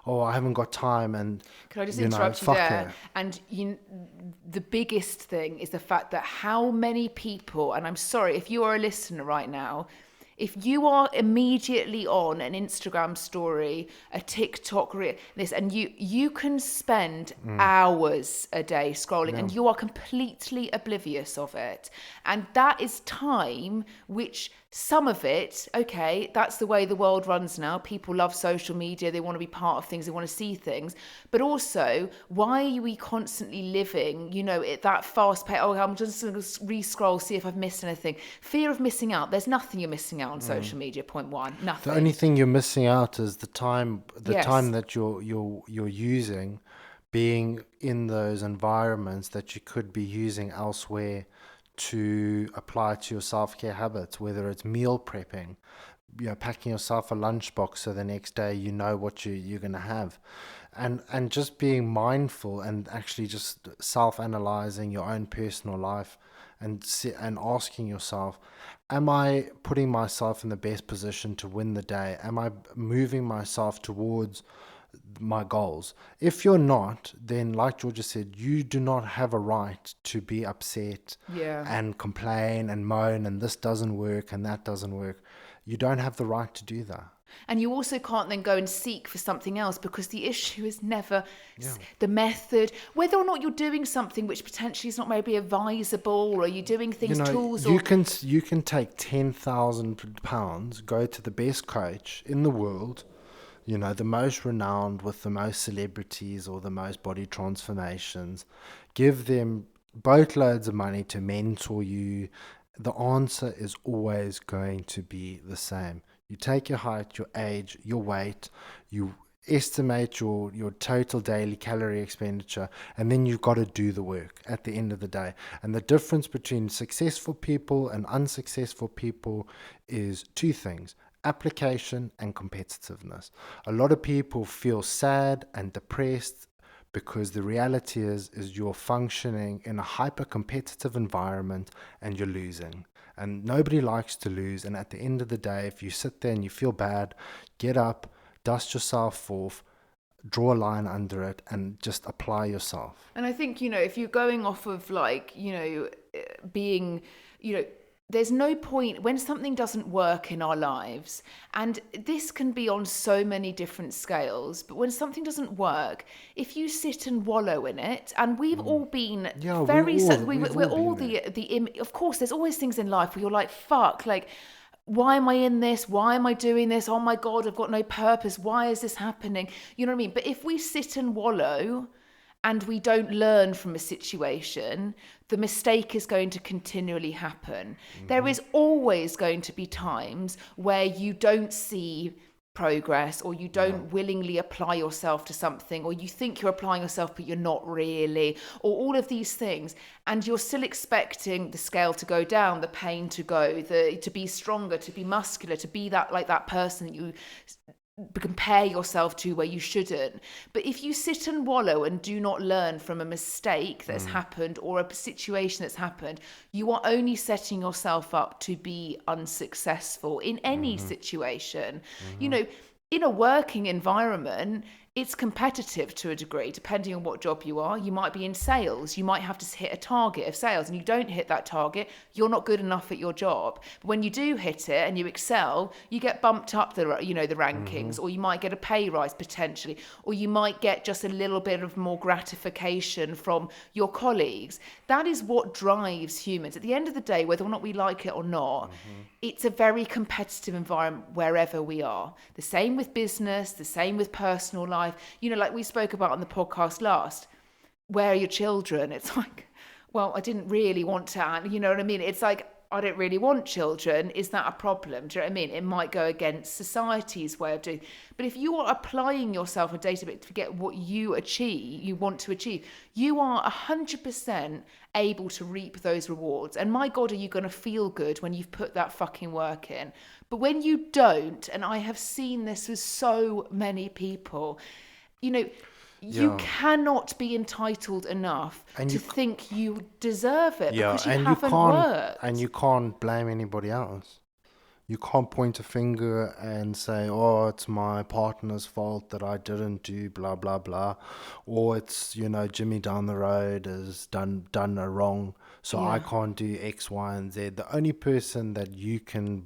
oh, I haven't got time, and, Can I just interrupt you fuck there? it. And the biggest thing is the fact that how many people, and I'm sorry if you are a listener right now, if you are immediately on an Instagram story, a TikTok, and you can spend hours a day scrolling, and you are completely oblivious of it, and that is time which some of it, okay, that's the way the world runs now. People love social media. They want to be part of things. They want to see things. But also, why are we constantly living, at that fast pace? Oh, I'm just going to re-scroll, see if I've missed anything. Fear of missing out. There's nothing you're missing out on social media, point one. Nothing. The only thing you're missing out is the time Yes. that you're using being in those environments that you could be using elsewhere to apply to your self-care habits, whether it's meal prepping, packing yourself a lunchbox so the next day you know what you're going to have, and just being mindful and actually just self-analyzing your own personal life, and asking yourself, am I putting myself in the best position to win the day? Am I moving myself towards my goals? If you're not, then like Georgia said, you do not have a right to be upset Yeah. and complain and moan and this doesn't work and that doesn't work. You don't have the right to do that. And you also can't then go and seek for something else, because the issue is never the method, whether or not you're doing something which potentially is not maybe advisable, or you're doing things, tools, you or can take £10,000, go to the best coach in the world, the most renowned with the most celebrities or the most body transformations, give them boatloads of money to mentor you. The answer is always going to be the same. You take your height, your age, your weight, you estimate your total daily calorie expenditure, and then you've got to do the work at the end of the day. And the difference between successful people and unsuccessful people is two things: application and competitiveness. A lot of people feel sad and depressed because the reality is you're functioning in a hyper competitive environment and you're losing. And nobody likes to lose. And at the end of the day, if you sit there and you feel bad, get up, dust yourself off, draw a line under it, and just apply yourself. And I think, if you're going off of being, there's no point when something doesn't work in our lives, and this can be on so many different scales, but when something doesn't work, if you sit and wallow in it, and we've all been we're all of course, there's always things in life where you're like, fuck, like, why am I in this? Why am I doing this? Oh my God, I've got no purpose. Why is this happening? You know what I mean? But if we sit and wallow and we don't learn from a situation, the mistake is going to continually happen. Mm-hmm. There is always going to be times where you don't see progress, or you don't willingly apply yourself to something, or you think you're applying yourself but you're not really, or all of these things, and you're still expecting the scale to go down, the pain to go, to be stronger, to be muscular, to be that person that you compare yourself to where you shouldn't. But if you sit and wallow and do not learn from a mistake that's happened or a situation that's happened, you are only setting yourself up to be unsuccessful in any situation. In a working environment, it's competitive to a degree, depending on what job you are. You might be in sales. You might have to hit a target of sales, and you don't hit that target, you're not good enough at your job. But when you do hit it and you excel, you get bumped up the rankings, or you might get a pay rise potentially, or you might get just a little bit of more gratification from your colleagues. That is what drives humans. At the end of the day, whether or not we like it or not, it's a very competitive environment wherever we are. The same with business, the same with personal life. Like we spoke about on the podcast last, where are your children? It's like, well, I didn't really want to, you know what I mean? It's like, I don't really want children. Is that a problem? Do you know what I mean? It might go against society's way of doing. But if you are applying yourself a database to get what you want to achieve, you are 100% able to reap those rewards. And my God, are you going to feel good when you've put that fucking work in? But when you don't, and I have seen this with so many people, You Yeah. cannot be entitled enough And to you think you deserve it Yeah, because you and haven't you worked. can't blame anybody else. You can't point a finger and say, "Oh, it's my partner's fault that I didn't do blah blah blah," or it's Jimmy down the road has done a wrong, so I Yeah. can't do X, Y, and Z. The only person that you can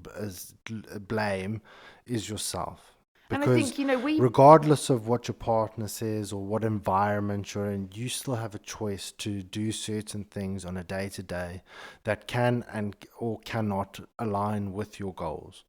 blame is yourself. And I Because think, we, regardless of what your partner says or what environment you're in, you still have a choice to do certain things on a day to day that can and or cannot align with your goals.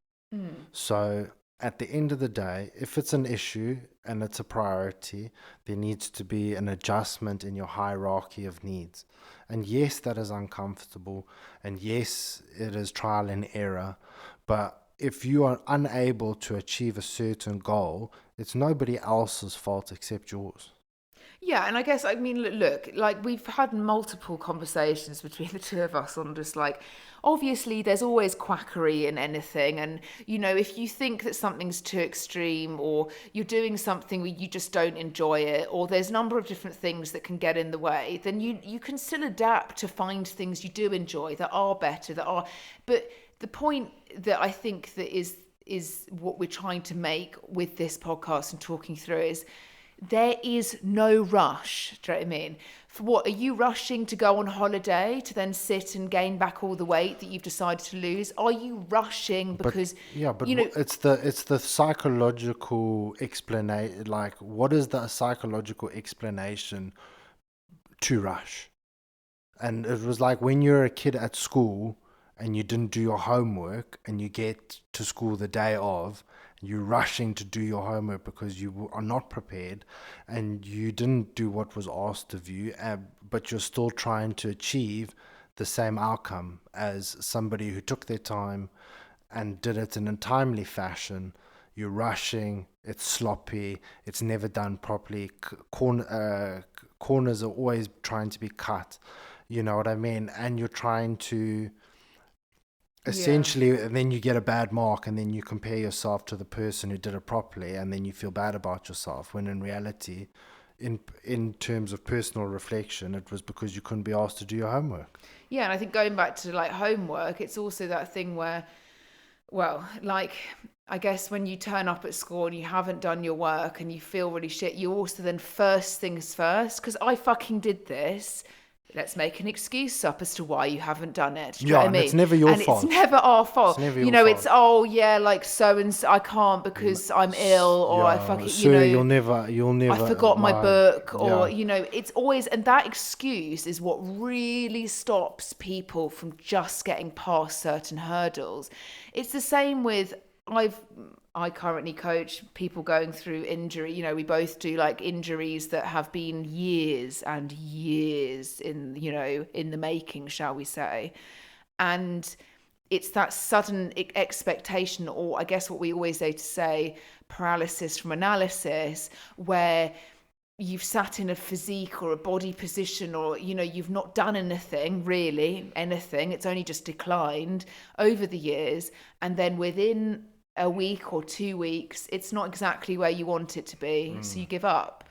So at the end of the day, if it's an issue and it's a priority, there needs to be an adjustment in your hierarchy of needs. And yes, that is uncomfortable. And yes, it is trial and error. But if you are unable to achieve a certain goal, it's nobody else's fault except yours. yeah, and I guess, I mean, look, like we've had multiple conversations between the two of us on just like, obviously, there's always quackery in anything. And, if you think that something's too extreme or you're doing something where you just don't enjoy it, or there's a number of different things that can get in the way, then you can still adapt to find things you do enjoy that are better, but the point that I think that is what we're trying to make with this podcast and talking through is there is no rush. Do you know what I mean? For what, are you rushing to go on holiday to then sit and gain back all the weight that you've decided to lose? Are you rushing But because yeah, but you know it's the psychological explanation. Like, what is the psychological explanation to rush? And it was like when you're a kid at school and you didn't do your homework and you get to school the day of, you're rushing to do your homework because you are not prepared and you didn't do what was asked of you, but you're still trying to achieve the same outcome as somebody who took their time and did it in a timely fashion. You're rushing, it's sloppy, it's never done properly. Corners are always trying to be cut. You know what I mean? And you're trying to yeah. essentially, and then you get a bad mark, and then you compare yourself to the person who did it properly, and then you feel bad about yourself. When in reality, in terms of personal reflection, it was because you couldn't be asked to do your homework. Yeah, and I think going back to like homework, it's also that thing where, well, like, I guess when you turn up at school and you haven't done your work and you feel really shit, you also then first things first, because I fucking did this. Let's make an excuse up as to why you haven't done it. Do you know Yeah, what I and it's mean? never your And it's fault. never our It's fault. never your It's, fault. oh yeah, like so and so, I can't because I'm ill, or I Yeah, fucking, sir, you'll I never, forgot my like, book, or, yeah. it's always, and that excuse is what really stops people from just getting past certain hurdles. It's the same with, I currently coach people going through injury. We both do like injuries that have been years and years in the making, shall we say. And it's that sudden expectation, or I guess what we always say, paralysis from analysis, where you've sat in a physique or a body position, or you've not done anything, it's only just declined over the years, and then within a week or 2 weeks it's not exactly where you want it to be, so you give up.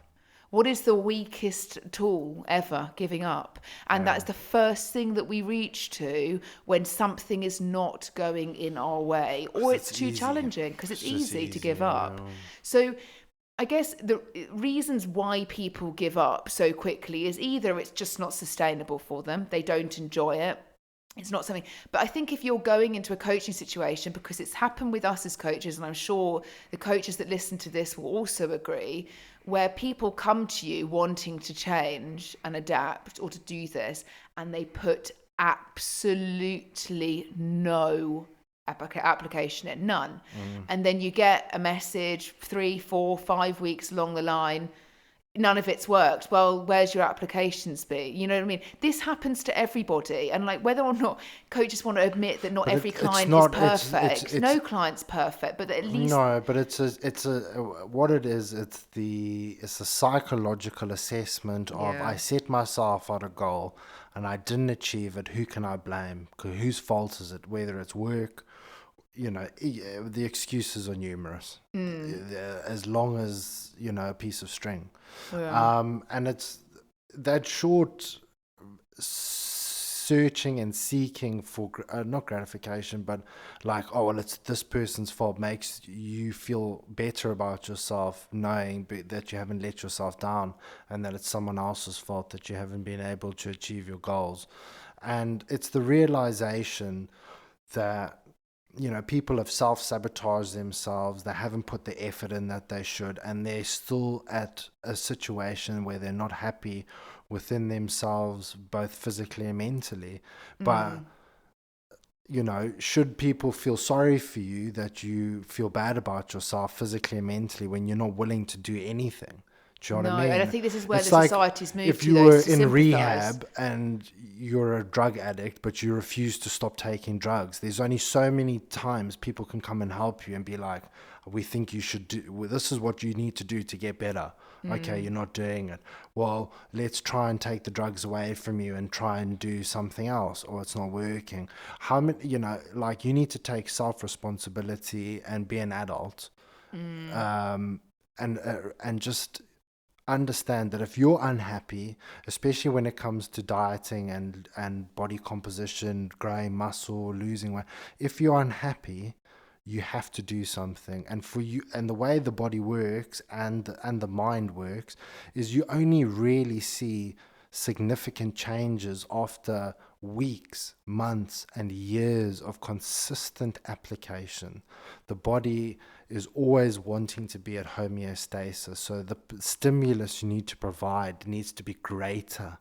What is the weakest tool ever? Giving up. And that's the first thing that we reach to when something is not going in our way, or it's too easy. challenging, because it's It's just easy to easy, give up. yeah. So I guess the reasons why people give up so quickly is either it's just not sustainable for them, they don't enjoy it, it's not something. But I think if you're going into a coaching situation, because it's happened with us as coaches, and I'm sure the coaches that listen to this will also agree, where people come to you wanting to change and adapt or to do this, and they put absolutely no application in, none. And then you get a message 3, 4, 5 weeks along the line, none of it's worked. Well, where's your applications be? You know what I mean? This happens to everybody. And like, whether or not coaches want to admit that not But every it's client not- is it's- perfect. it's- No client's perfect, but at least No, but it's a what it is. It's a psychological assessment of, Yeah. I set myself out a goal and I didn't achieve it. Who can I blame? Whose fault is it? Whether it's work, the excuses are numerous. As long as, a piece of string. Yeah. And it's that short searching and seeking for not gratification, but like, oh well, it's this person's fault, makes you feel better about yourself, knowing that you haven't let yourself down, and that it's someone else's fault that you haven't been able to achieve your goals. And it's the realization that people have self-sabotaged themselves. They haven't put the effort in that they should, and they're still at a situation where they're not happy within themselves, both physically and mentally. But should people feel sorry for you that you feel bad about yourself physically and mentally when you're not willing to do anything? Do you know No, what I and I mean? think this is where It's the like society's moved if to, you though, were is to in sympathise. rehab and you're a drug addict, but you refuse to stop taking drugs. There's only so many times people can come and help you and be like, we think you should do, well, this is what you need to do to get better. Okay, you're not doing it. Well, let's try and take the drugs away from you and try and do something else, or it's not working. How many, like, you need to take self-responsibility and be an adult. And just understand that if you're unhappy, especially when it comes to dieting and body composition, growing muscle, losing weight, if you're unhappy, you have to do something. And for you, and the way the body works and the mind works is you only really see significant changes after weeks, months, and years of consistent application. The body is always wanting to be at homeostasis. So the stimulus you need to provide needs to be greater.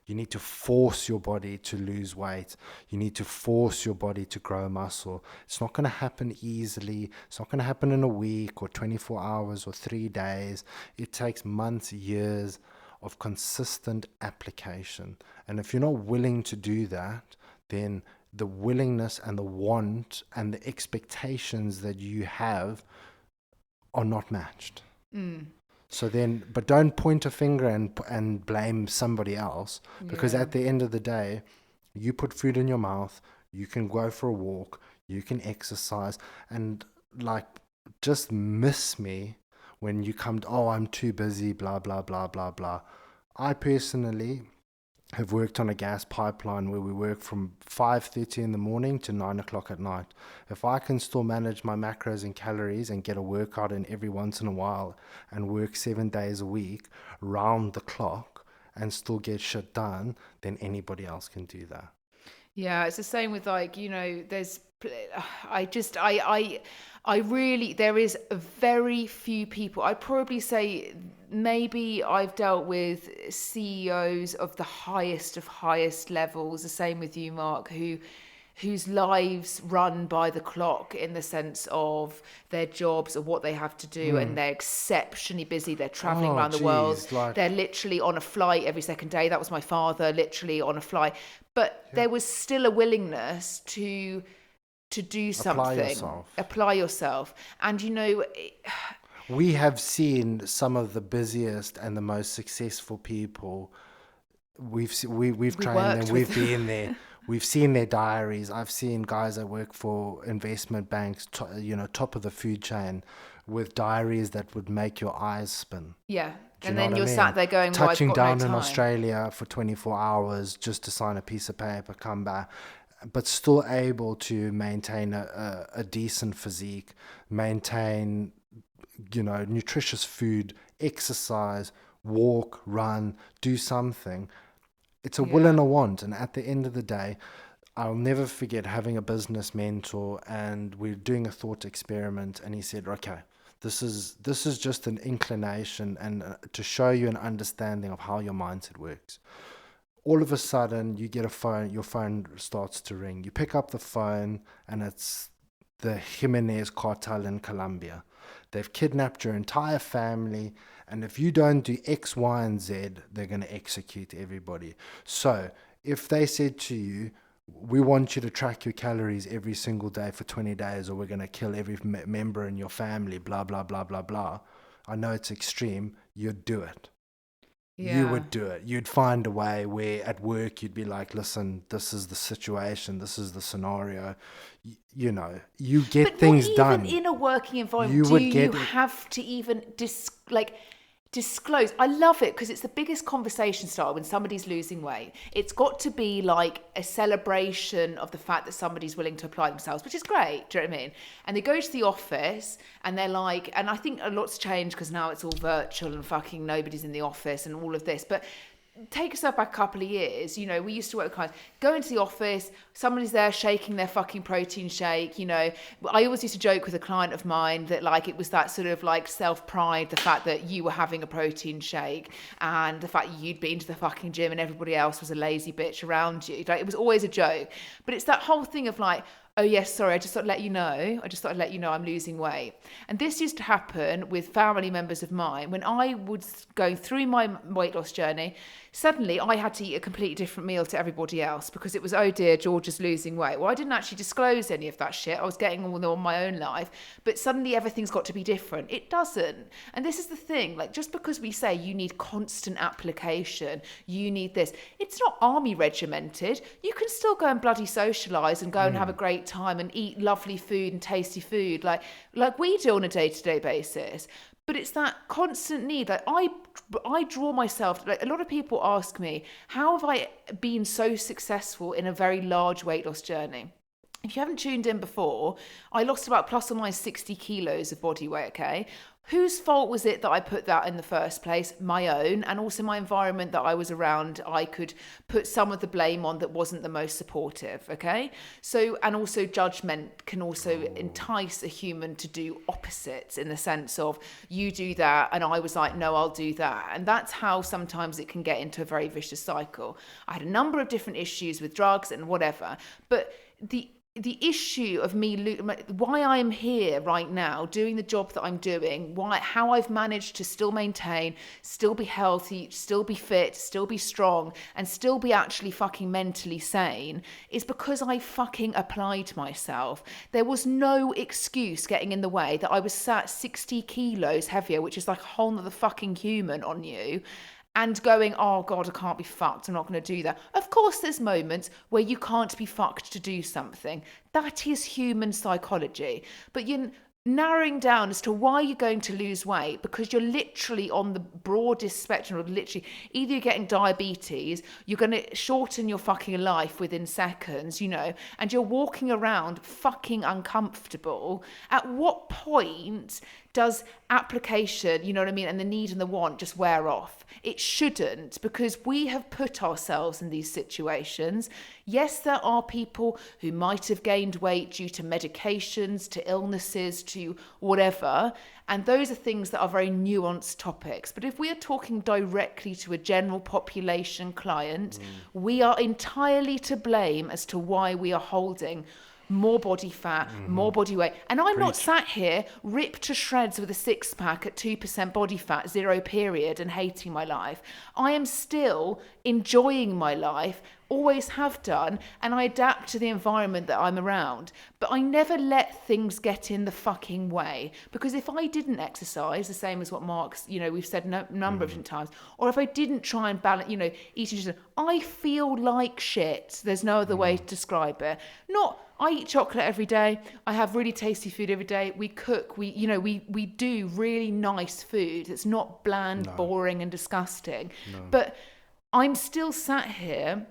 You need to force your body to lose weight. You need to force your body to grow muscle. It's not going to happen easily. It's not going to happen in a week or 24 hours or 3 days. It takes months, years of consistent application. And if you're not willing to do that, then the willingness and the want and the expectations that you have are not matched. So then, but don't point a finger and blame somebody else, because Yeah. at the end of the day, you put food in your mouth, you can go for a walk, you can exercise, and like, just miss me when you come to, oh, I'm too busy, blah, blah, blah, blah, blah. I personally have worked on a gas pipeline where we work from 5:30 in the morning to 9 o'clock at night. If I can still manage my macros and calories and get a workout in every once in a while and work 7 days a week round the clock and still get shit done, then anybody else can do that. Yeah, it's the same with, like, there's, I really, there is very few people. I'd probably say maybe I've dealt with CEOs of the highest levels, the same with you, Mark, whose lives run by the clock in the sense of their jobs or what they have to do, and they're exceptionally busy. They're traveling around the world. They're literally on a flight every second day. That was my father, literally on a flight. But there was still a willingness to do something. Apply yourself. And we have seen some of the busiest and the most successful people. We've trained them. We've been there. We've seen their diaries. I've seen guys that work for investment banks, top of the food chain, with diaries that would make your eyes spin. Yeah. And then you're sat there going, touching down in Australia for 24 hours just to sign a piece of paper, come back, but still able to maintain a decent physique, maintain, nutritious food, exercise, walk, run, do something. It's a will and a want. And at the end of the day, I'll never forget having a business mentor, and we're doing a thought experiment, and he said, okay, this is just an inclination and to show you an understanding of how your mindset works. All of a sudden, you get a phone, your phone starts to ring. You pick up the phone, and it's the Jimenez cartel in Colombia. They've kidnapped your entire family, and if you don't do X, Y, and Z, they're going to execute everybody. So if they said to you, we want you to track your calories every single day for 20 days, or we're going to kill every member in your family, blah, blah, blah, blah, blah. I know it's extreme. You'd do it. you Yeah. would do it. You'd find a way where at work you'd be like, listen, this is the situation, this is the scenario. You know, you get But not things even done. in a working environment You do would you get it. have to even disclose. I love it because it's the biggest conversation starter when somebody's losing weight. It's got to be like a celebration of the fact that somebody's willing to apply themselves, which is great. Do you know what I mean? And they go to the office and they're like, and I think a lot's changed because now it's all virtual and fucking nobody's in the office and all of this. But take yourself back a couple of years, you know, we used to work with clients, go into the office, somebody's there shaking their fucking protein shake, you know. I always used to joke with a client of mine that like it was that sort of like self-pride, the fact that you were having a protein shake and the fact you'd been to the fucking gym and everybody else was a lazy bitch around you. Like it was always a joke. But it's that whole thing of like, oh yes, sorry, I just thought I'd let you know. I just thought I'd let you know I'm losing weight. And this used to happen with family members of mine. When I was going through my weight loss journey, suddenly I had to eat a completely different meal to everybody else because it was, oh dear, George is losing weight. Well, I didn't actually disclose any of that shit. I was getting on my own life. But suddenly everything's got to be different. It doesn't. And this is the thing, like just because we say you need constant application, you need this, it's not army regimented. You can still go and bloody socialise and go and have a great time and eat lovely food and tasty food like we do on a day-to-day basis. But it's that constant need. Like I draw myself, like a lot of people ask me, how have I been so successful in a very large weight loss journey? If you haven't tuned in before, I lost about plus or minus 60 kilos of body weight, okay? Whose fault was it that I put that in the first place? My own, and also my environment that I was around. I could put some of the blame on that wasn't the most supportive, okay? So, and also judgment can also entice a human to do opposites in the sense of you do that and I was like, no, I'll do that. And that's how sometimes it can get into a very vicious cycle. I had a number of different issues with drugs and whatever, but the issue of me, why I am here right now doing the job that I'm doing, how I've managed to still maintain, still be healthy, still be fit, still be strong, and still be actually fucking mentally sane is because I fucking applied myself. There was no excuse getting in the way that I was sat 60 kilos heavier, which is like a whole nother fucking human on you, and going, oh God, I can't be fucked, I'm not going to do that. Of course, there's moments where you can't be fucked to do something. That is human psychology. But you're narrowing down as to why you're going to lose weight because you're literally on the broadest spectrum of literally either you're getting diabetes, you're going to shorten your fucking life within seconds, you know, and you're walking around fucking uncomfortable. At what point does application, you know what I mean, and the need and the want just wear off? It shouldn't, because we have put ourselves in these situations. Yes, there are people who might have gained weight due to medications, to illnesses, to whatever, and those are things that are very nuanced topics. But if we are talking directly to a general population client, we are entirely to blame as to why we are holding more body fat, more body weight. And I'm not sat here ripped to shreds with a six-pack at 2% body fat, 0 period, and hating my life. I am still enjoying my life, always have done, and I adapt to the environment that I'm around. But I never let things get in the fucking way. Because if I didn't exercise, the same as what Mark's, you know, we've said a number of different times, or if I didn't try and balance, you know, eating, I feel like shit. There's no other way to describe it. I eat chocolate every day. I have really tasty food every day. We cook. We do really nice food. It's not bland, boring, and disgusting. No. But I'm still sat here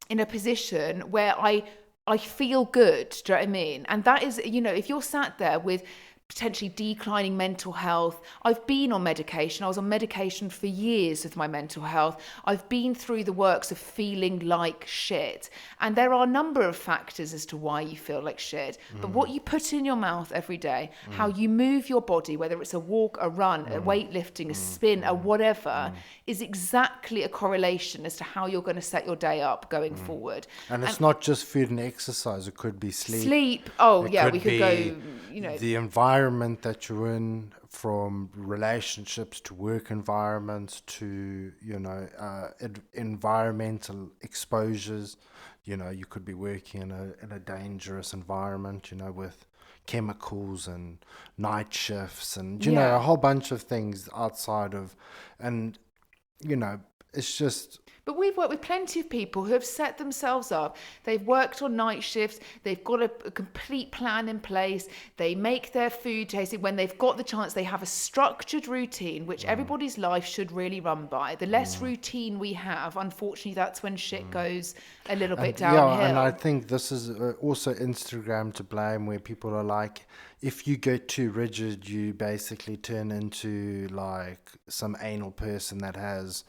in a position where I feel good. Do you know what I mean? And that is, you know, if you're sat there with potentially declining mental health. I've been on medication. I was on medication for years with my mental health. I've been through the works of feeling like shit. And there are a number of factors as to why you feel like shit. But what you put in your mouth every day, how you move your body, whether it's a walk, a run, a weightlifting, a spin, a whatever, is exactly a correlation as to how you're going to set your day up going forward. And it's not just food and exercise. It could be sleep. Sleep. Oh, yeah, we could go, you know. The environment that you're in, from relationships to work environments to, you know, environmental exposures. You know, you could be working in a dangerous environment, you know, with chemicals and night shifts and, you know, a whole bunch of things outside of, and, you know, it's just But we've worked with plenty of people who have set themselves up. They've worked on night shifts. They've got a complete plan in place. They make their food tasty. When they've got the chance, they have a structured routine, which everybody's life should really run by. The less routine we have, unfortunately, that's when shit goes a little bit downhill. yeah, and I think this is also Instagram to blame, where people are like, if you go too rigid, you basically turn into like some anal person that has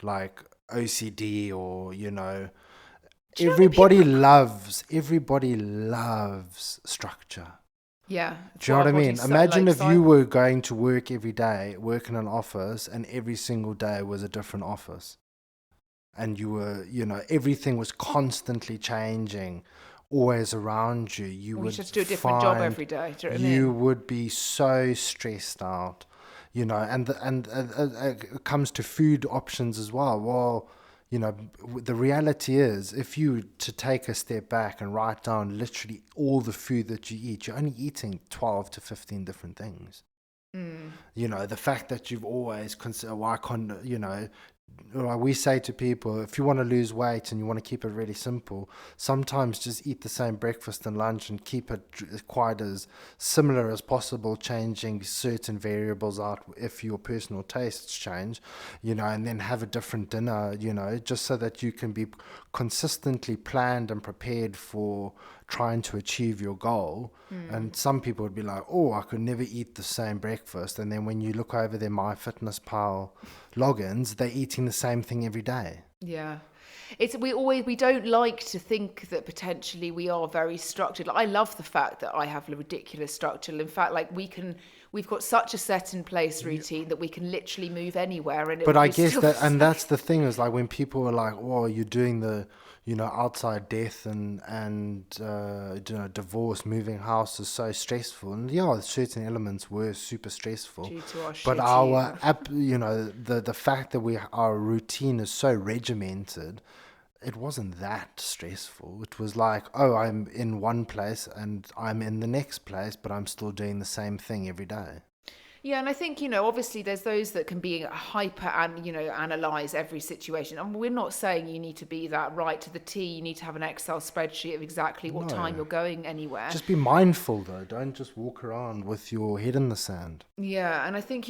like OCD, or Do you know how many everybody loves structure. Yeah. Do you know what I mean? Imagine if you were going to work every day, work in an office, and every single day was a different office. And you were, everything was constantly changing, always around you. You We would should do a different job find every day. Do you know what I you mean? would be so stressed out, and it comes to food options as well. Well, the reality is, if you to take a step back and write down literally all the food that you eat, you're only eating 12 to 15 different things. The fact that you've always considered, why can't, like we say to people, if you want to lose weight and you want to keep it really simple, sometimes just eat the same breakfast and lunch and keep it quite as similar as possible, changing certain variables out if your personal tastes change, and then have a different dinner, just so that you can be consistently planned and prepared for trying to achieve your goal. And some people would be like, oh, I could never eat the same breakfast. And then when you look over their MyFitnessPal logins, they're eating the same thing every day. Yeah. We don't like to think that potentially we are very structured. Like, I love the fact that I have a ridiculous structure. In fact, like we've got such a set in place routine that we can literally move anywhere. And but I guess that, and that's the thing, is like when people are like, "Oh, you're doing the, outside death and divorce, moving house is so stressful." And yeah, certain elements were super stressful. due to our But shitty. the fact that our routine is so regimented, it wasn't that stressful. It was like, oh, I'm in one place and I'm in the next place, but I'm still doing the same thing every day. Yeah, and I think, obviously there's those that can be hyper and, analyze every situation. And we're not saying you need to be that right to the T. You need to have an Excel spreadsheet of exactly what time you're going anywhere. Just be mindful, though. Don't just walk around with your head in the sand. Yeah, and I think,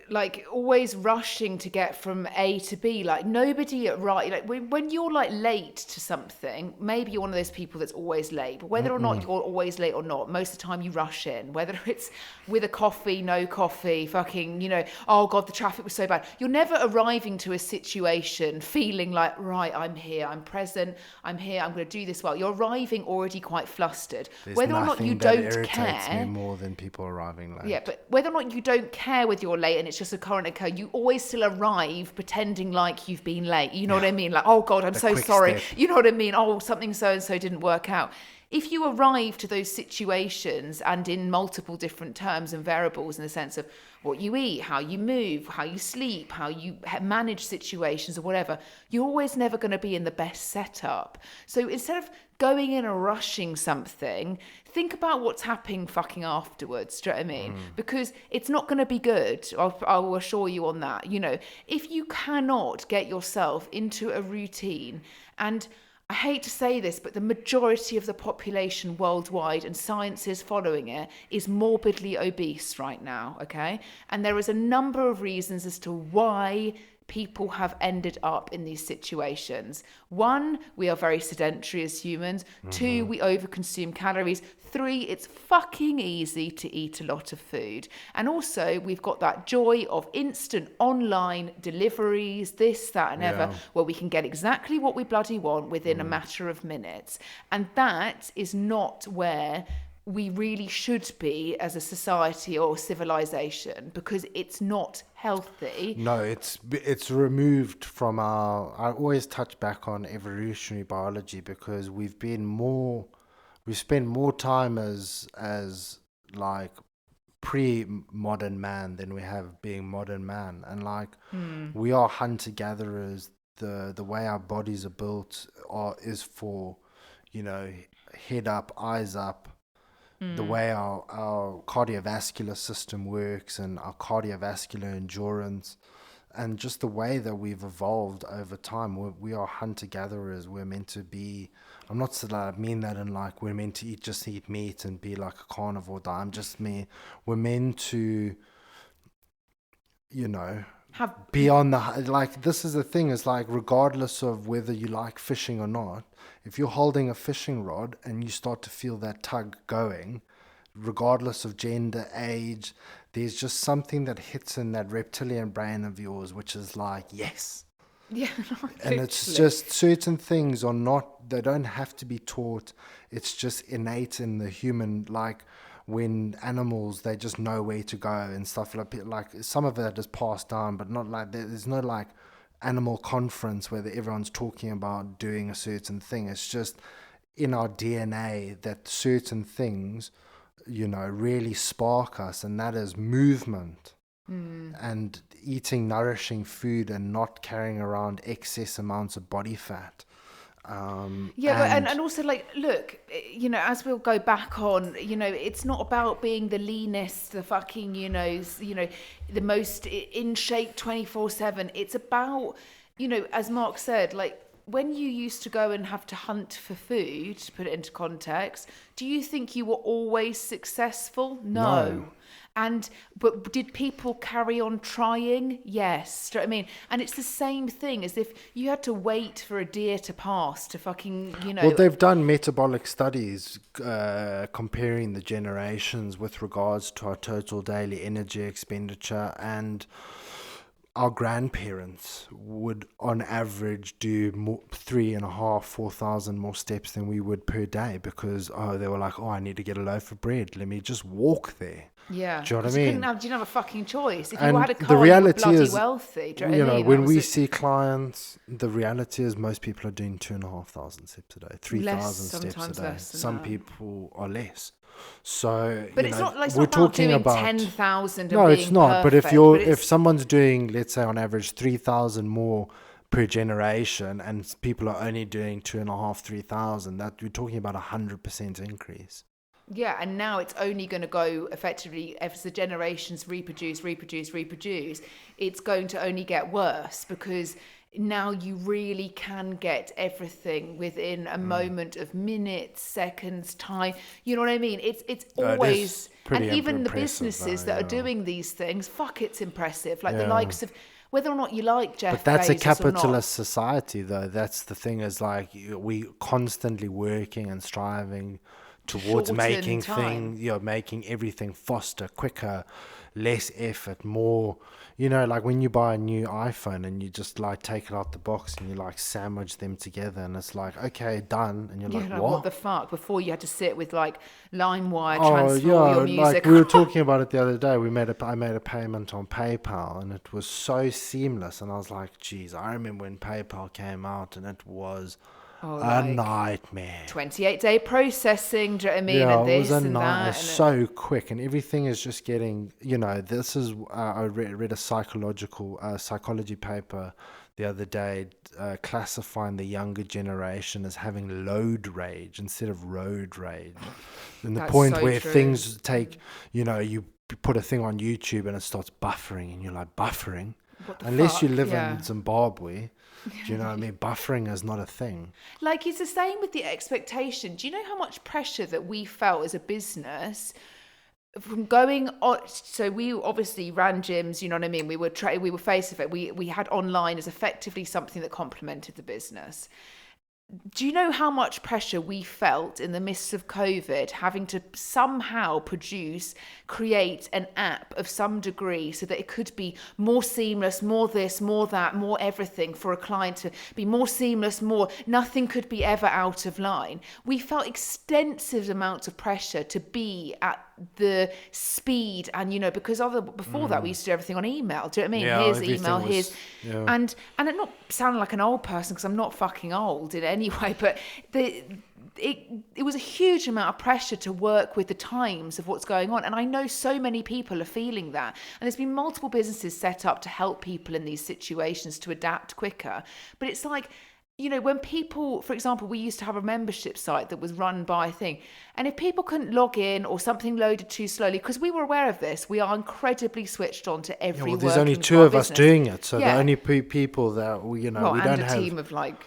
like always rushing to get from A to B, like nobody like when you're like late to something, maybe you're one of those people that's always late, but whether or not you're always late or not, most of the time you rush in, whether it's with a coffee, no coffee, fucking, oh God, the traffic was so bad. You're never arriving to a situation feeling like, right, I'm here, I'm present, I'm here, I'm going to do this well. You're arriving already quite flustered. There's whether or not you that don't irritates care. me more than people arriving late. Yeah, but whether or not you don't care whether you're late and it's just a current occur, you always still arrive pretending like you've been late. You know what I mean? Like, oh God, I'm so sorry. Step. You know what I mean? Oh, something so-and-so didn't work out. If you arrive to those situations and in multiple different terms and variables in the sense of what you eat, how you move, how you sleep, how you manage situations or whatever, you're always never going to be in the best setup. So instead of going in and rushing something, think about what's happening fucking afterwards. Do you know what I mean? Because it's not going to be good. I will assure you on that. If you cannot get yourself into a routine, and I hate to say this, but the majority of the population worldwide, and science is following it, is morbidly obese right now, okay? And there is a number of reasons as to why people have ended up in these situations. 1, we are very sedentary as humans. 2, we overconsume calories. 3, it's fucking easy to eat a lot of food. And also, we've got that joy of instant online deliveries, this, that, and ever, where we can get exactly what we bloody want within a matter of minutes. And that is not where we really should be as a society or civilization, because it's not healthy. No, it's removed from our. I always touch back on evolutionary biology, because we spend more time as like pre-modern man than we have being modern man, and like we are hunter gatherers. The way our bodies are built is for, head up, eyes up. The way our cardiovascular system works and our cardiovascular endurance, and just the way that we've evolved over time. We are hunter gatherers. We're meant to be. I'm not saying I mean that in like we're meant to eat meat and be like a carnivore. I'm just me. We're meant to, you know, Have be on the like. This is the thing. Is like regardless of whether you like fishing or not, if you're holding a fishing rod and you start to feel that tug going, regardless of gender, age, there's just something that hits in that reptilian brain of yours, which is like, yes. yeah, And it's literally. just certain things are not, they don't have to be taught. It's just innate in the human, like when animals, they just know where to go and stuff like some of it is passed down, but not like, there's no like animal conference where everyone's talking about doing a certain thing. It's just in our DNA that certain things, you know, really spark us, and that is movement and eating nourishing food and not carrying around excess amounts of body fat. Yeah, but And and also like, look, you know, as we'll go back on, you know, it's not about being the leanest, the fucking, you know, the most in shape 24/7. It's about, you know, as Mark said, like when you used to go and have to hunt for food, to put it into context, do you think you were always successful? No. But did people carry on trying? Yes. Do you know what I mean? And it's the same thing as if you had to wait for a deer to pass to fucking, you know. well, they've done metabolic studies comparing the generations with regards to our total daily energy expenditure, and our grandparents would on average do more, 3.5, 4,000 more steps than we would per day, because they were like, oh, I need to get a loaf of bread, let me just walk there. Yeah, Do you know what I 'cause you mean? couldn't have, you didn't have a fucking choice. If you And had a the car, you were reality bloody is, wealthy. Do you know you what I know, mean? when That we was it. see clients, the reality is most people are doing 2,500 steps a day, 3,000 steps a sometimes day. less than Some that. people are less. So, But you it's know, not like it's we're not about talking doing about 10,000 and no, being it's not. But perfect. if someone's doing, let's say on average 3,000 more per generation, and people are only doing 2.5, 3,000, that we're talking about 100% increase. yeah, and now it's only going to go effectively as the generations reproduce, it's going to only get worse, because now you really can get everything within a moment of minutes, seconds, time. You know what I mean? It's It always, is and pretty even the impressive, businesses though, that are yeah. doing these things, fuck, it's impressive. Like the Yeah. likes of, whether or not you like Jeff But that's a Bezos or not. capitalist society, though. That's the thing, is like we constantly working and striving towards Shorten making time. making everything faster, quicker, less effort, more. You know, like when you buy a new iPhone and you just like take it out the box and you like sandwich them together, and it's like, okay, done, and you're Yeah, like, like, what? what the fuck? Before you had to sit with like LimeWire, Oh transfer yeah, your music. like we were talking about it the other day. I made a payment on PayPal, and it was so seamless. And I was like, geez, I remember when PayPal came out, and it was Oh, a like nightmare. 28-day processing, do you know what I mean? Yeah, And it was this a and night. that. It's And so quick, and everything is just getting. You know, this is. I read a psychology paper the other day, classifying the younger generation as having load rage instead of road rage, and the that's point so where true. things take. You know, you put a thing on YouTube and it starts buffering, and you're like, buffering. What the Unless you fuck? live Yeah. in Zimbabwe, do you know what I mean? Buffering is not a thing. Like, it's the same with the expectation. Do you know how much pressure that we felt as a business from going on? So we obviously ran gyms, you know what I mean? We were face of it. We had online as effectively something that complemented the business. Do you know how much pressure we felt in the midst of COVID, having to somehow create an app of some degree so that it could be more seamless, more this, more that, more everything, for a client to be more seamless, more, nothing could be ever out of line. We felt extensive amounts of pressure to be at the speed, and, you know, because before that we used to do everything on email. Do you know what I mean? Yeah, Here's everything email, was- here's yeah. and it not sounding like an old person, because I'm not fucking old in any way, but it was a huge amount of pressure to work with the times of what's going on. And I know so many people are feeling that. And there's been multiple businesses set up to help people in these situations to adapt quicker. But it's like, you know, when people, for example, we used to have a membership site that was run by a thing, and if people couldn't log in or something loaded too slowly, because we were aware of this, we are incredibly switched on to every Well, there's only workings two our of us business. doing it, so the Yeah. only people that we, Well, we and don't a have. team of like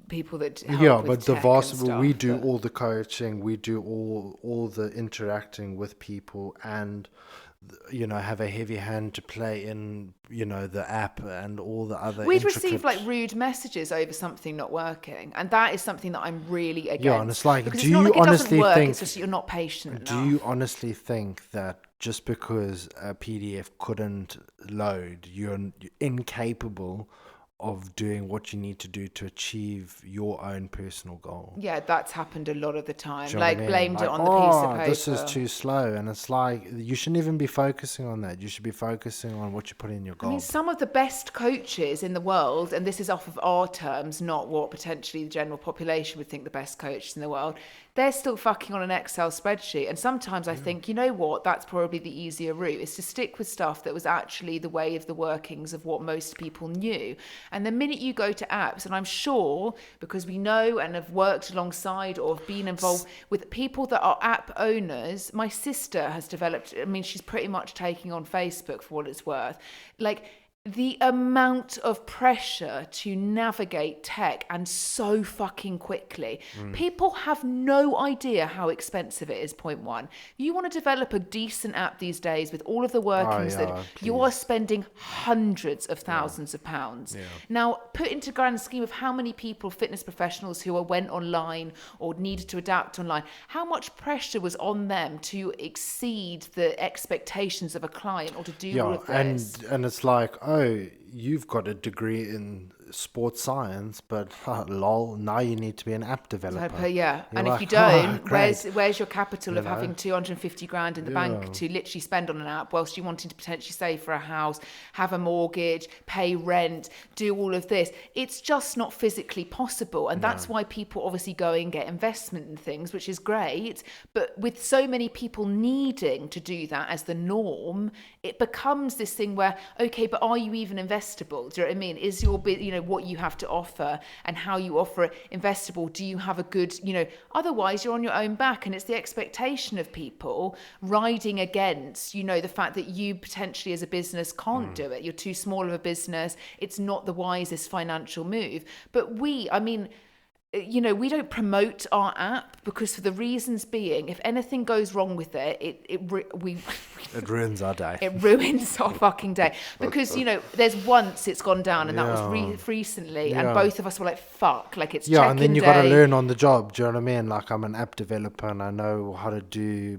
people that help Yeah, with but the tech vast and stuff, we do but- all the coaching, we do all the interacting with people, and have a heavy hand to play in the app and all the other. We'd intricate... receive like rude messages over something not working, and that is something that I'm really against. Yeah, and it's like, because do it's not you like it doesn't honestly work, think? it's just you're not patient Do enough. you honestly think that just because a PDF couldn't load, you're incapable of doing what you need to do to achieve your own personal goal? Yeah, that's happened a lot of the time. Do you know what I Like mean? blamed it Like, on the piece of paper. this is too slow, and it's like you shouldn't even be focusing on that. You should be focusing on what you put in your goal. I mean, some of the best coaches in the world, and this is off of our terms, not what potentially the general population would think the best coaches in the world, they're still fucking on an Excel spreadsheet. And sometimes I think, you know what, that's probably the easier route, is to stick with stuff that was actually the way of the workings of what most people knew. And the minute you go to apps, and I'm sure, because we know and have worked alongside or have been involved with people that are app owners, my sister has developed, I mean, she's pretty much taking on Facebook for what it's worth. Like, the amount of pressure to navigate tech and so fucking quickly. People have no idea how expensive it is, point one. You want to develop a decent app these days with all of the workings that you are spending hundreds of thousands of pounds. Yeah. Now, put into grand scheme of how many people, fitness professionals who went online or needed to adapt online, how much pressure was on them to exceed the expectations of a client or to do all of this. and it's like, oh, you've got a degree in sports science, but lol, now you need to be an app developer. Yeah, You're and like, if you don't, great. where's your capital You of know? having 250 grand in the bank to literally spend on an app whilst you wanting to potentially save for a house, have a mortgage, pay rent, do all of this? It's just not physically possible, and that's why people obviously go and get investment in things, which is great. But with so many people needing to do that as the norm, it becomes this thing where, okay, but are you even investable? Do you know what I mean? Is your what you have to offer and how you offer it investable? Do you have a good, otherwise you're on your own back, and it's the expectation of people riding against, the fact that you potentially as a business can't do it. You're too small of a business. It's not the wisest financial move. But we we don't promote our app because for the reasons being, if anything goes wrong with it, it ruins our day. It ruins our fucking day because there's once it's gone down, and that was recently, and both of us were like, "Fuck!" Like it's and then you got to day. learn on the job. Do you know what I mean? Like I'm an app developer, and I know how to do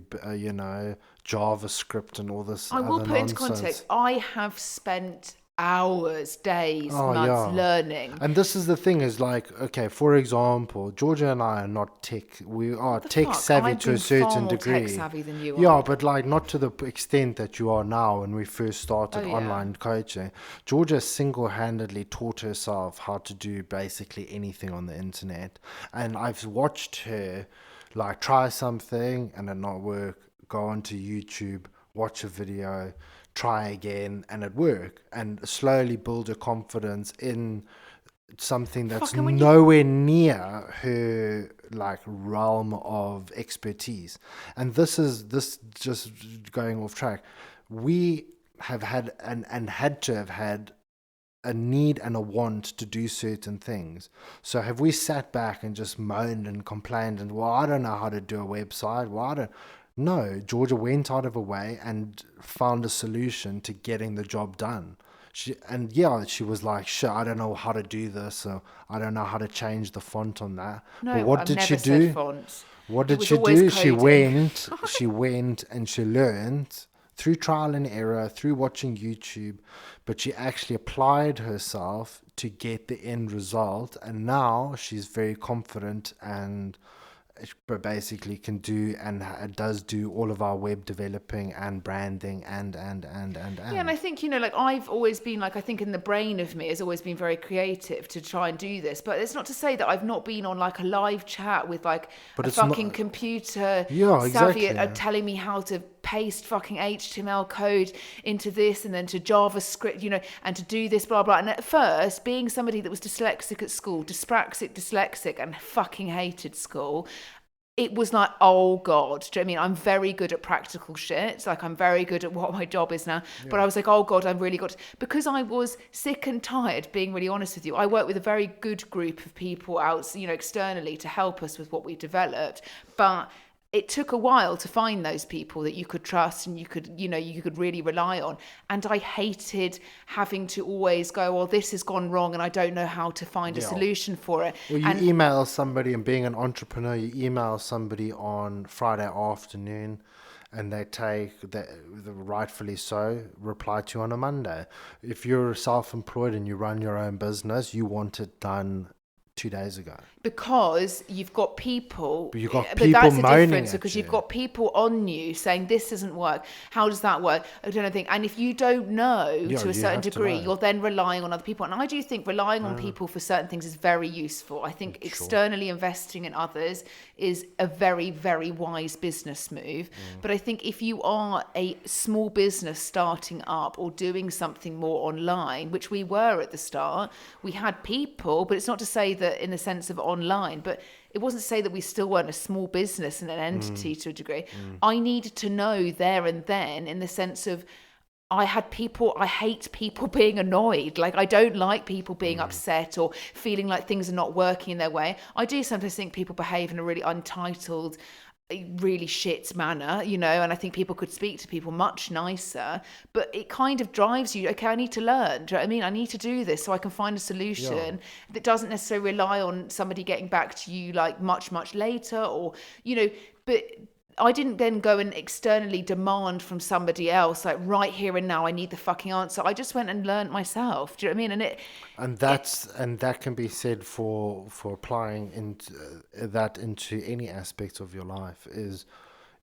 JavaScript and all this. I will other put into nonsense. context. I have spent hours, days, months learning. And this is the thing is like, okay, for example, Georgia and I are not tech. We are tech savvy to a certain far more degree. tech savvy than you Yeah, are. but like not to the extent that you are now. When we first started online coaching, Georgia single-handedly taught herself how to do basically anything on the internet. And I've watched her like try something and it not work, go onto YouTube, watch a video, try again, and it work, and slowly build a confidence in something that's nowhere near her like realm of expertise. And this just going off track. We have had and had to have had a need and a want to do certain things. So have we sat back and just moaned and complained and, well, I don't know how to do a website. No, Georgia went out of her way and found a solution to getting the job done. She was like, shit, I don't know how to do this, or I don't know how to change the font on that. No, but what I've did never she said do? fonts. What It did was she always do? She coding. went and she learned through trial and error, through watching YouTube, but she actually applied herself to get the end result. And now she's very confident and basically can do and does do all of our web developing and branding and Yeah, and I think I've always been I think in the brain of me has always been very creative to try and do this, but it's not to say that I've not been on like a live chat with like a fucking computer savvy exactly. telling me how to paste fucking HTML code into this and then to JavaScript, you know, and to do this, blah, blah. And at first, being somebody that was dyslexic at school, dyslexic, and fucking hated school, it was like, oh God, do you know what I mean? I'm very good at practical shit. Like, I'm very good at what my job is now. Yeah. But I was like, oh God, I've really got to, because I was sick and tired, being really honest with you. I work with a very good group of people out, you know, externally to help us with what we developed. But it took a while to find those people that you could trust and you could really rely on. And I hated having to always go, well, this has gone wrong and I don't know how to find a solution for it. Well, you email somebody, and being an entrepreneur, you email somebody on Friday afternoon and they take, the rightfully so, reply to you on a Monday. If you're self-employed and you run your own business, you want it done 2 days ago. Because you've got people, but that's the difference, because you've got people on you saying this doesn't work. How does that work? I don't think. And if you don't know to a certain degree, you're then relying on other people. And I do think relying on people for certain things is very useful. I think externally investing in others is a very, very wise business move. But I think if you are a small business starting up or doing something more online, which we were at the start, we had people, but it's not to say that in the sense of online, but it wasn't to say that we still weren't a small business and an entity to a degree. I needed to know there and then, in the sense of, I hate people being annoyed. Like, I don't like people being upset or feeling like things are not working in their way. I do sometimes think people behave in a really untitled, really shit manner, you know, and I think people could speak to people much nicer, but it kind of drives you, okay, I need to learn, do you know what I mean? I need to do this so I can find a solution that doesn't necessarily rely on somebody getting back to you like much, much later, or, you know, but I didn't then go and externally demand from somebody else, like, right here and now, I need the fucking answer. I just went and learned myself. Do you know what I mean? And that can be said for applying into any aspect of your life. Is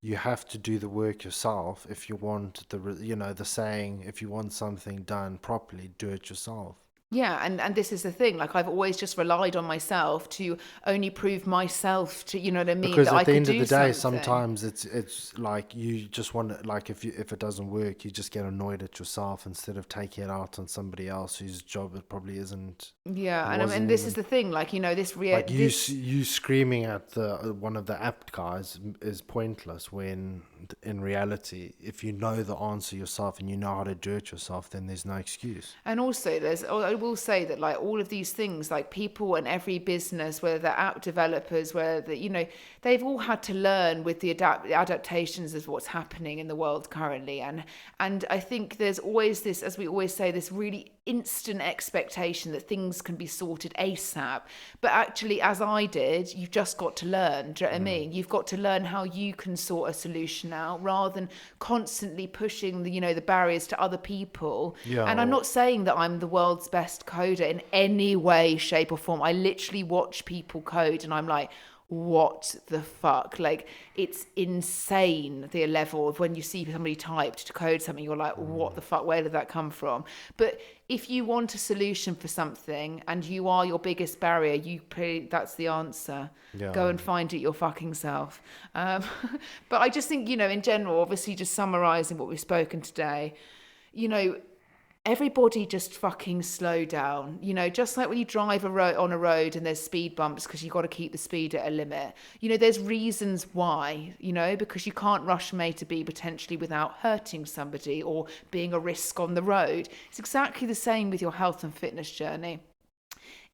you have to do the work yourself if you want the saying, if you want something done properly, do it yourself. Yeah, and this is the thing. Like, I've always just relied on myself to only prove myself to, you know what I mean? Because at the end of the day, sometimes it's like you just want to, like, if it doesn't work, you just get annoyed at yourself instead of taking it out on somebody else whose job it probably isn't. Yeah, and this is the thing. Like, you know, you screaming at one of the app guys is pointless, when in reality, if you know the answer yourself and you know how to do it yourself, then there's no excuse. And also, I will say that, like, all of these things, like, people in every business, whether they're app developers, whether, you know, they've all had to learn with the adaptations of what's happening in the world currently. And I think there's always this, as we always say, this really instant expectation that things can be sorted ASAP. But actually, as I did, you've just got to learn. Do you know what I mean? You've got to learn how you can sort a solution out, rather than constantly pushing the barriers to other people. Yeah. And I'm not saying that I'm the world's best coder in any way, shape or form. I literally watch people code and I'm like, what the fuck? Like, it's insane, the level of when you see somebody typed to code something, you're like, what the fuck? Where did that come from? But if you want a solution for something and you are your biggest barrier, that's the answer. Yeah. Go and find it your fucking self. But I just think, in general, obviously just summarising what we've spoken today, everybody just fucking slow down. Just like when you drive on a road and there's speed bumps because you've got to keep the speed at a limit. There's reasons why, because you can't rush from A to B potentially without hurting somebody or being a risk on the road. It's exactly the same with your health and fitness journey.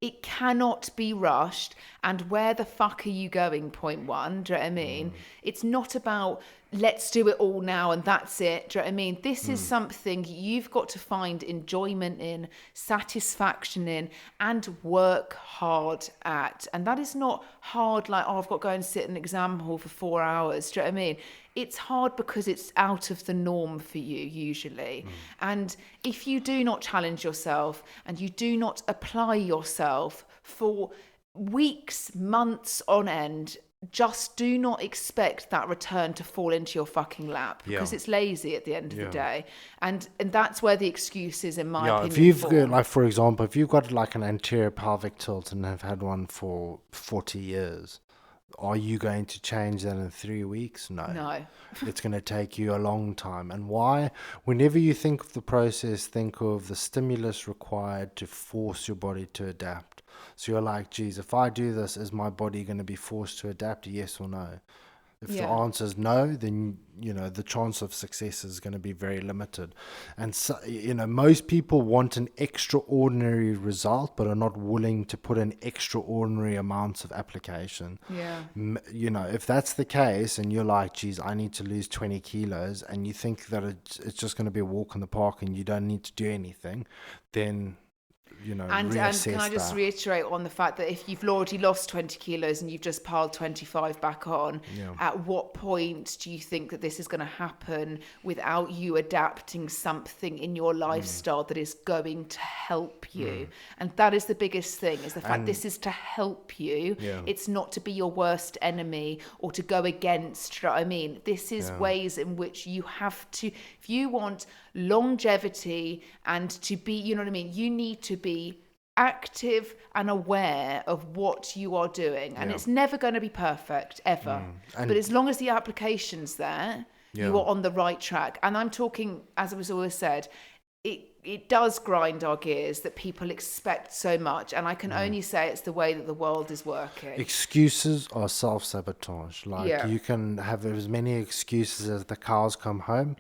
It cannot be rushed. And where the fuck are you going? Point one. Do you know what I mean? It's not about let's do it all now and that's it. Do you know what I mean? This is something you've got to find enjoyment in, satisfaction in, and work hard at. And that is not hard like, I've got to go and sit in an exam hall for 4 hours. Do you know what I mean? It's hard because it's out of the norm for you usually. And if you do not challenge yourself and you do not apply yourself for weeks, months on end, just do not expect that return to fall into your fucking lap, because it's lazy at the end of the day. And that's where the excuse is, in my opinion. If you've got, for example, if you've got like an anterior pelvic tilt and have had one for 40 years, Are you going to change that in 3 weeks? No. It's going to take you a long time. And why? Whenever you think of the process, think of the stimulus required to force your body to adapt. So you're like, geez, if I do this, is my body going to be forced to adapt? Yes or no? If the Yeah. answer is no, then the chance of success is going to be very limited. And so, most people want an extraordinary result, but are not willing to put in extraordinary amounts of application. Yeah. If that's the case, and you're like, geez, I need to lose 20 kilos, and you think that it's just going to be a walk in the park, and you don't need to do anything, then And reassess can I just that. reiterate on the fact that if you've already lost 20 kilos and you've just piled 25 back on, Yeah. at what point do you think that this is going to happen without you adapting something in your lifestyle that is going to help you? And that is the biggest thing, is the fact this is to help you. Yeah. It's not to be your worst enemy or to go against. Do you know what I mean? This is ways in which you have to, if you want longevity and to be, you know what I mean, you need to be active and aware of what you are doing, and it's never going to be perfect ever, but as long as the application's there, you are on the right track. And I'm talking, as it was always said, it does grind our gears that people expect so much, and I can only say it's the way that the world is working. Excuses are self-sabotage. Like, Yeah. you can have as many excuses as the cows come home.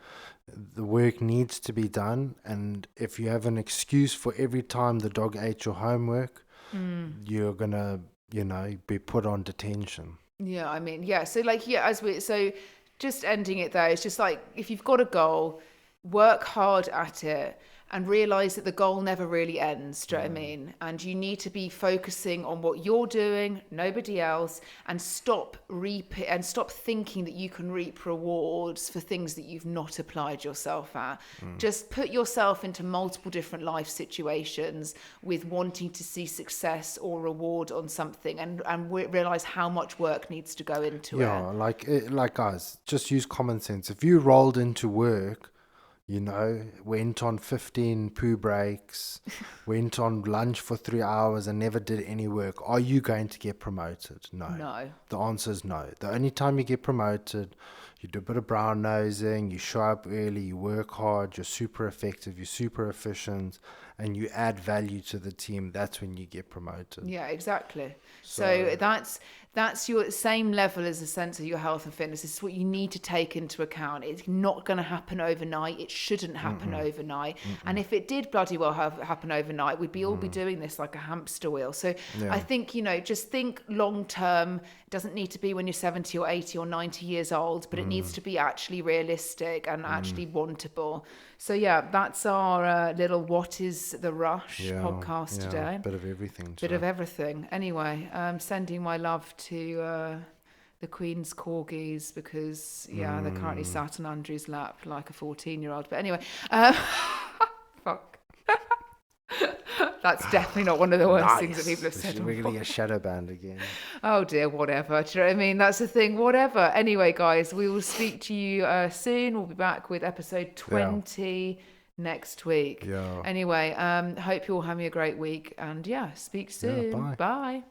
The work needs to be done, and if you have an excuse for every time the dog ate your homework, you're gonna, be put on detention. Yeah, I mean, yeah. So so just ending it there, it's just like, if you've got a goal, work hard at it and realize that the goal never really ends. Do you know what I mean? And you need to be focusing on what you're doing, nobody else, and stop thinking that you can reap rewards for things that you've not applied yourself at. Just put yourself into multiple different life situations with wanting to see success or reward on something, and realize how much work needs to go into Yeah, it. like guys, just use common sense. If you rolled into work, went on 15 poo breaks, went on lunch for 3 hours and never did any work, are you going to get promoted? No. The answer is no. The only time you get promoted, you do a bit of brown nosing, you show up early, you work hard, you're super effective, you're super efficient, and you add value to the team. That's when you get promoted. Yeah, exactly. So that's your same level as a sense of your health and fitness. This is what you need to take into account. It's not going to happen overnight. It shouldn't happen overnight. And if it did bloody well happen overnight, we'd all be doing this like a hamster wheel. So I think, just think long term. It doesn't need to be when you're 70 or 80 or 90 years old, but it needs to be actually realistic and actually wantable. So yeah, that's our little What is the Rush podcast today. Bit of everything. Bit of everything. Anyway, sending my love to the Queen's corgis, because they're currently sat on Andrew's lap like a 14-year-old. But anyway, fuck. That's definitely not one of the worst things that people have said. We're going to get shadow banned again. Oh dear, whatever. Do you know what I mean? That's the thing, whatever. Anyway, guys, we will speak to you soon. We'll be back with episode 20 next week. Yeah. Anyway, hope you all having a great week, and speak soon. bye. Bye.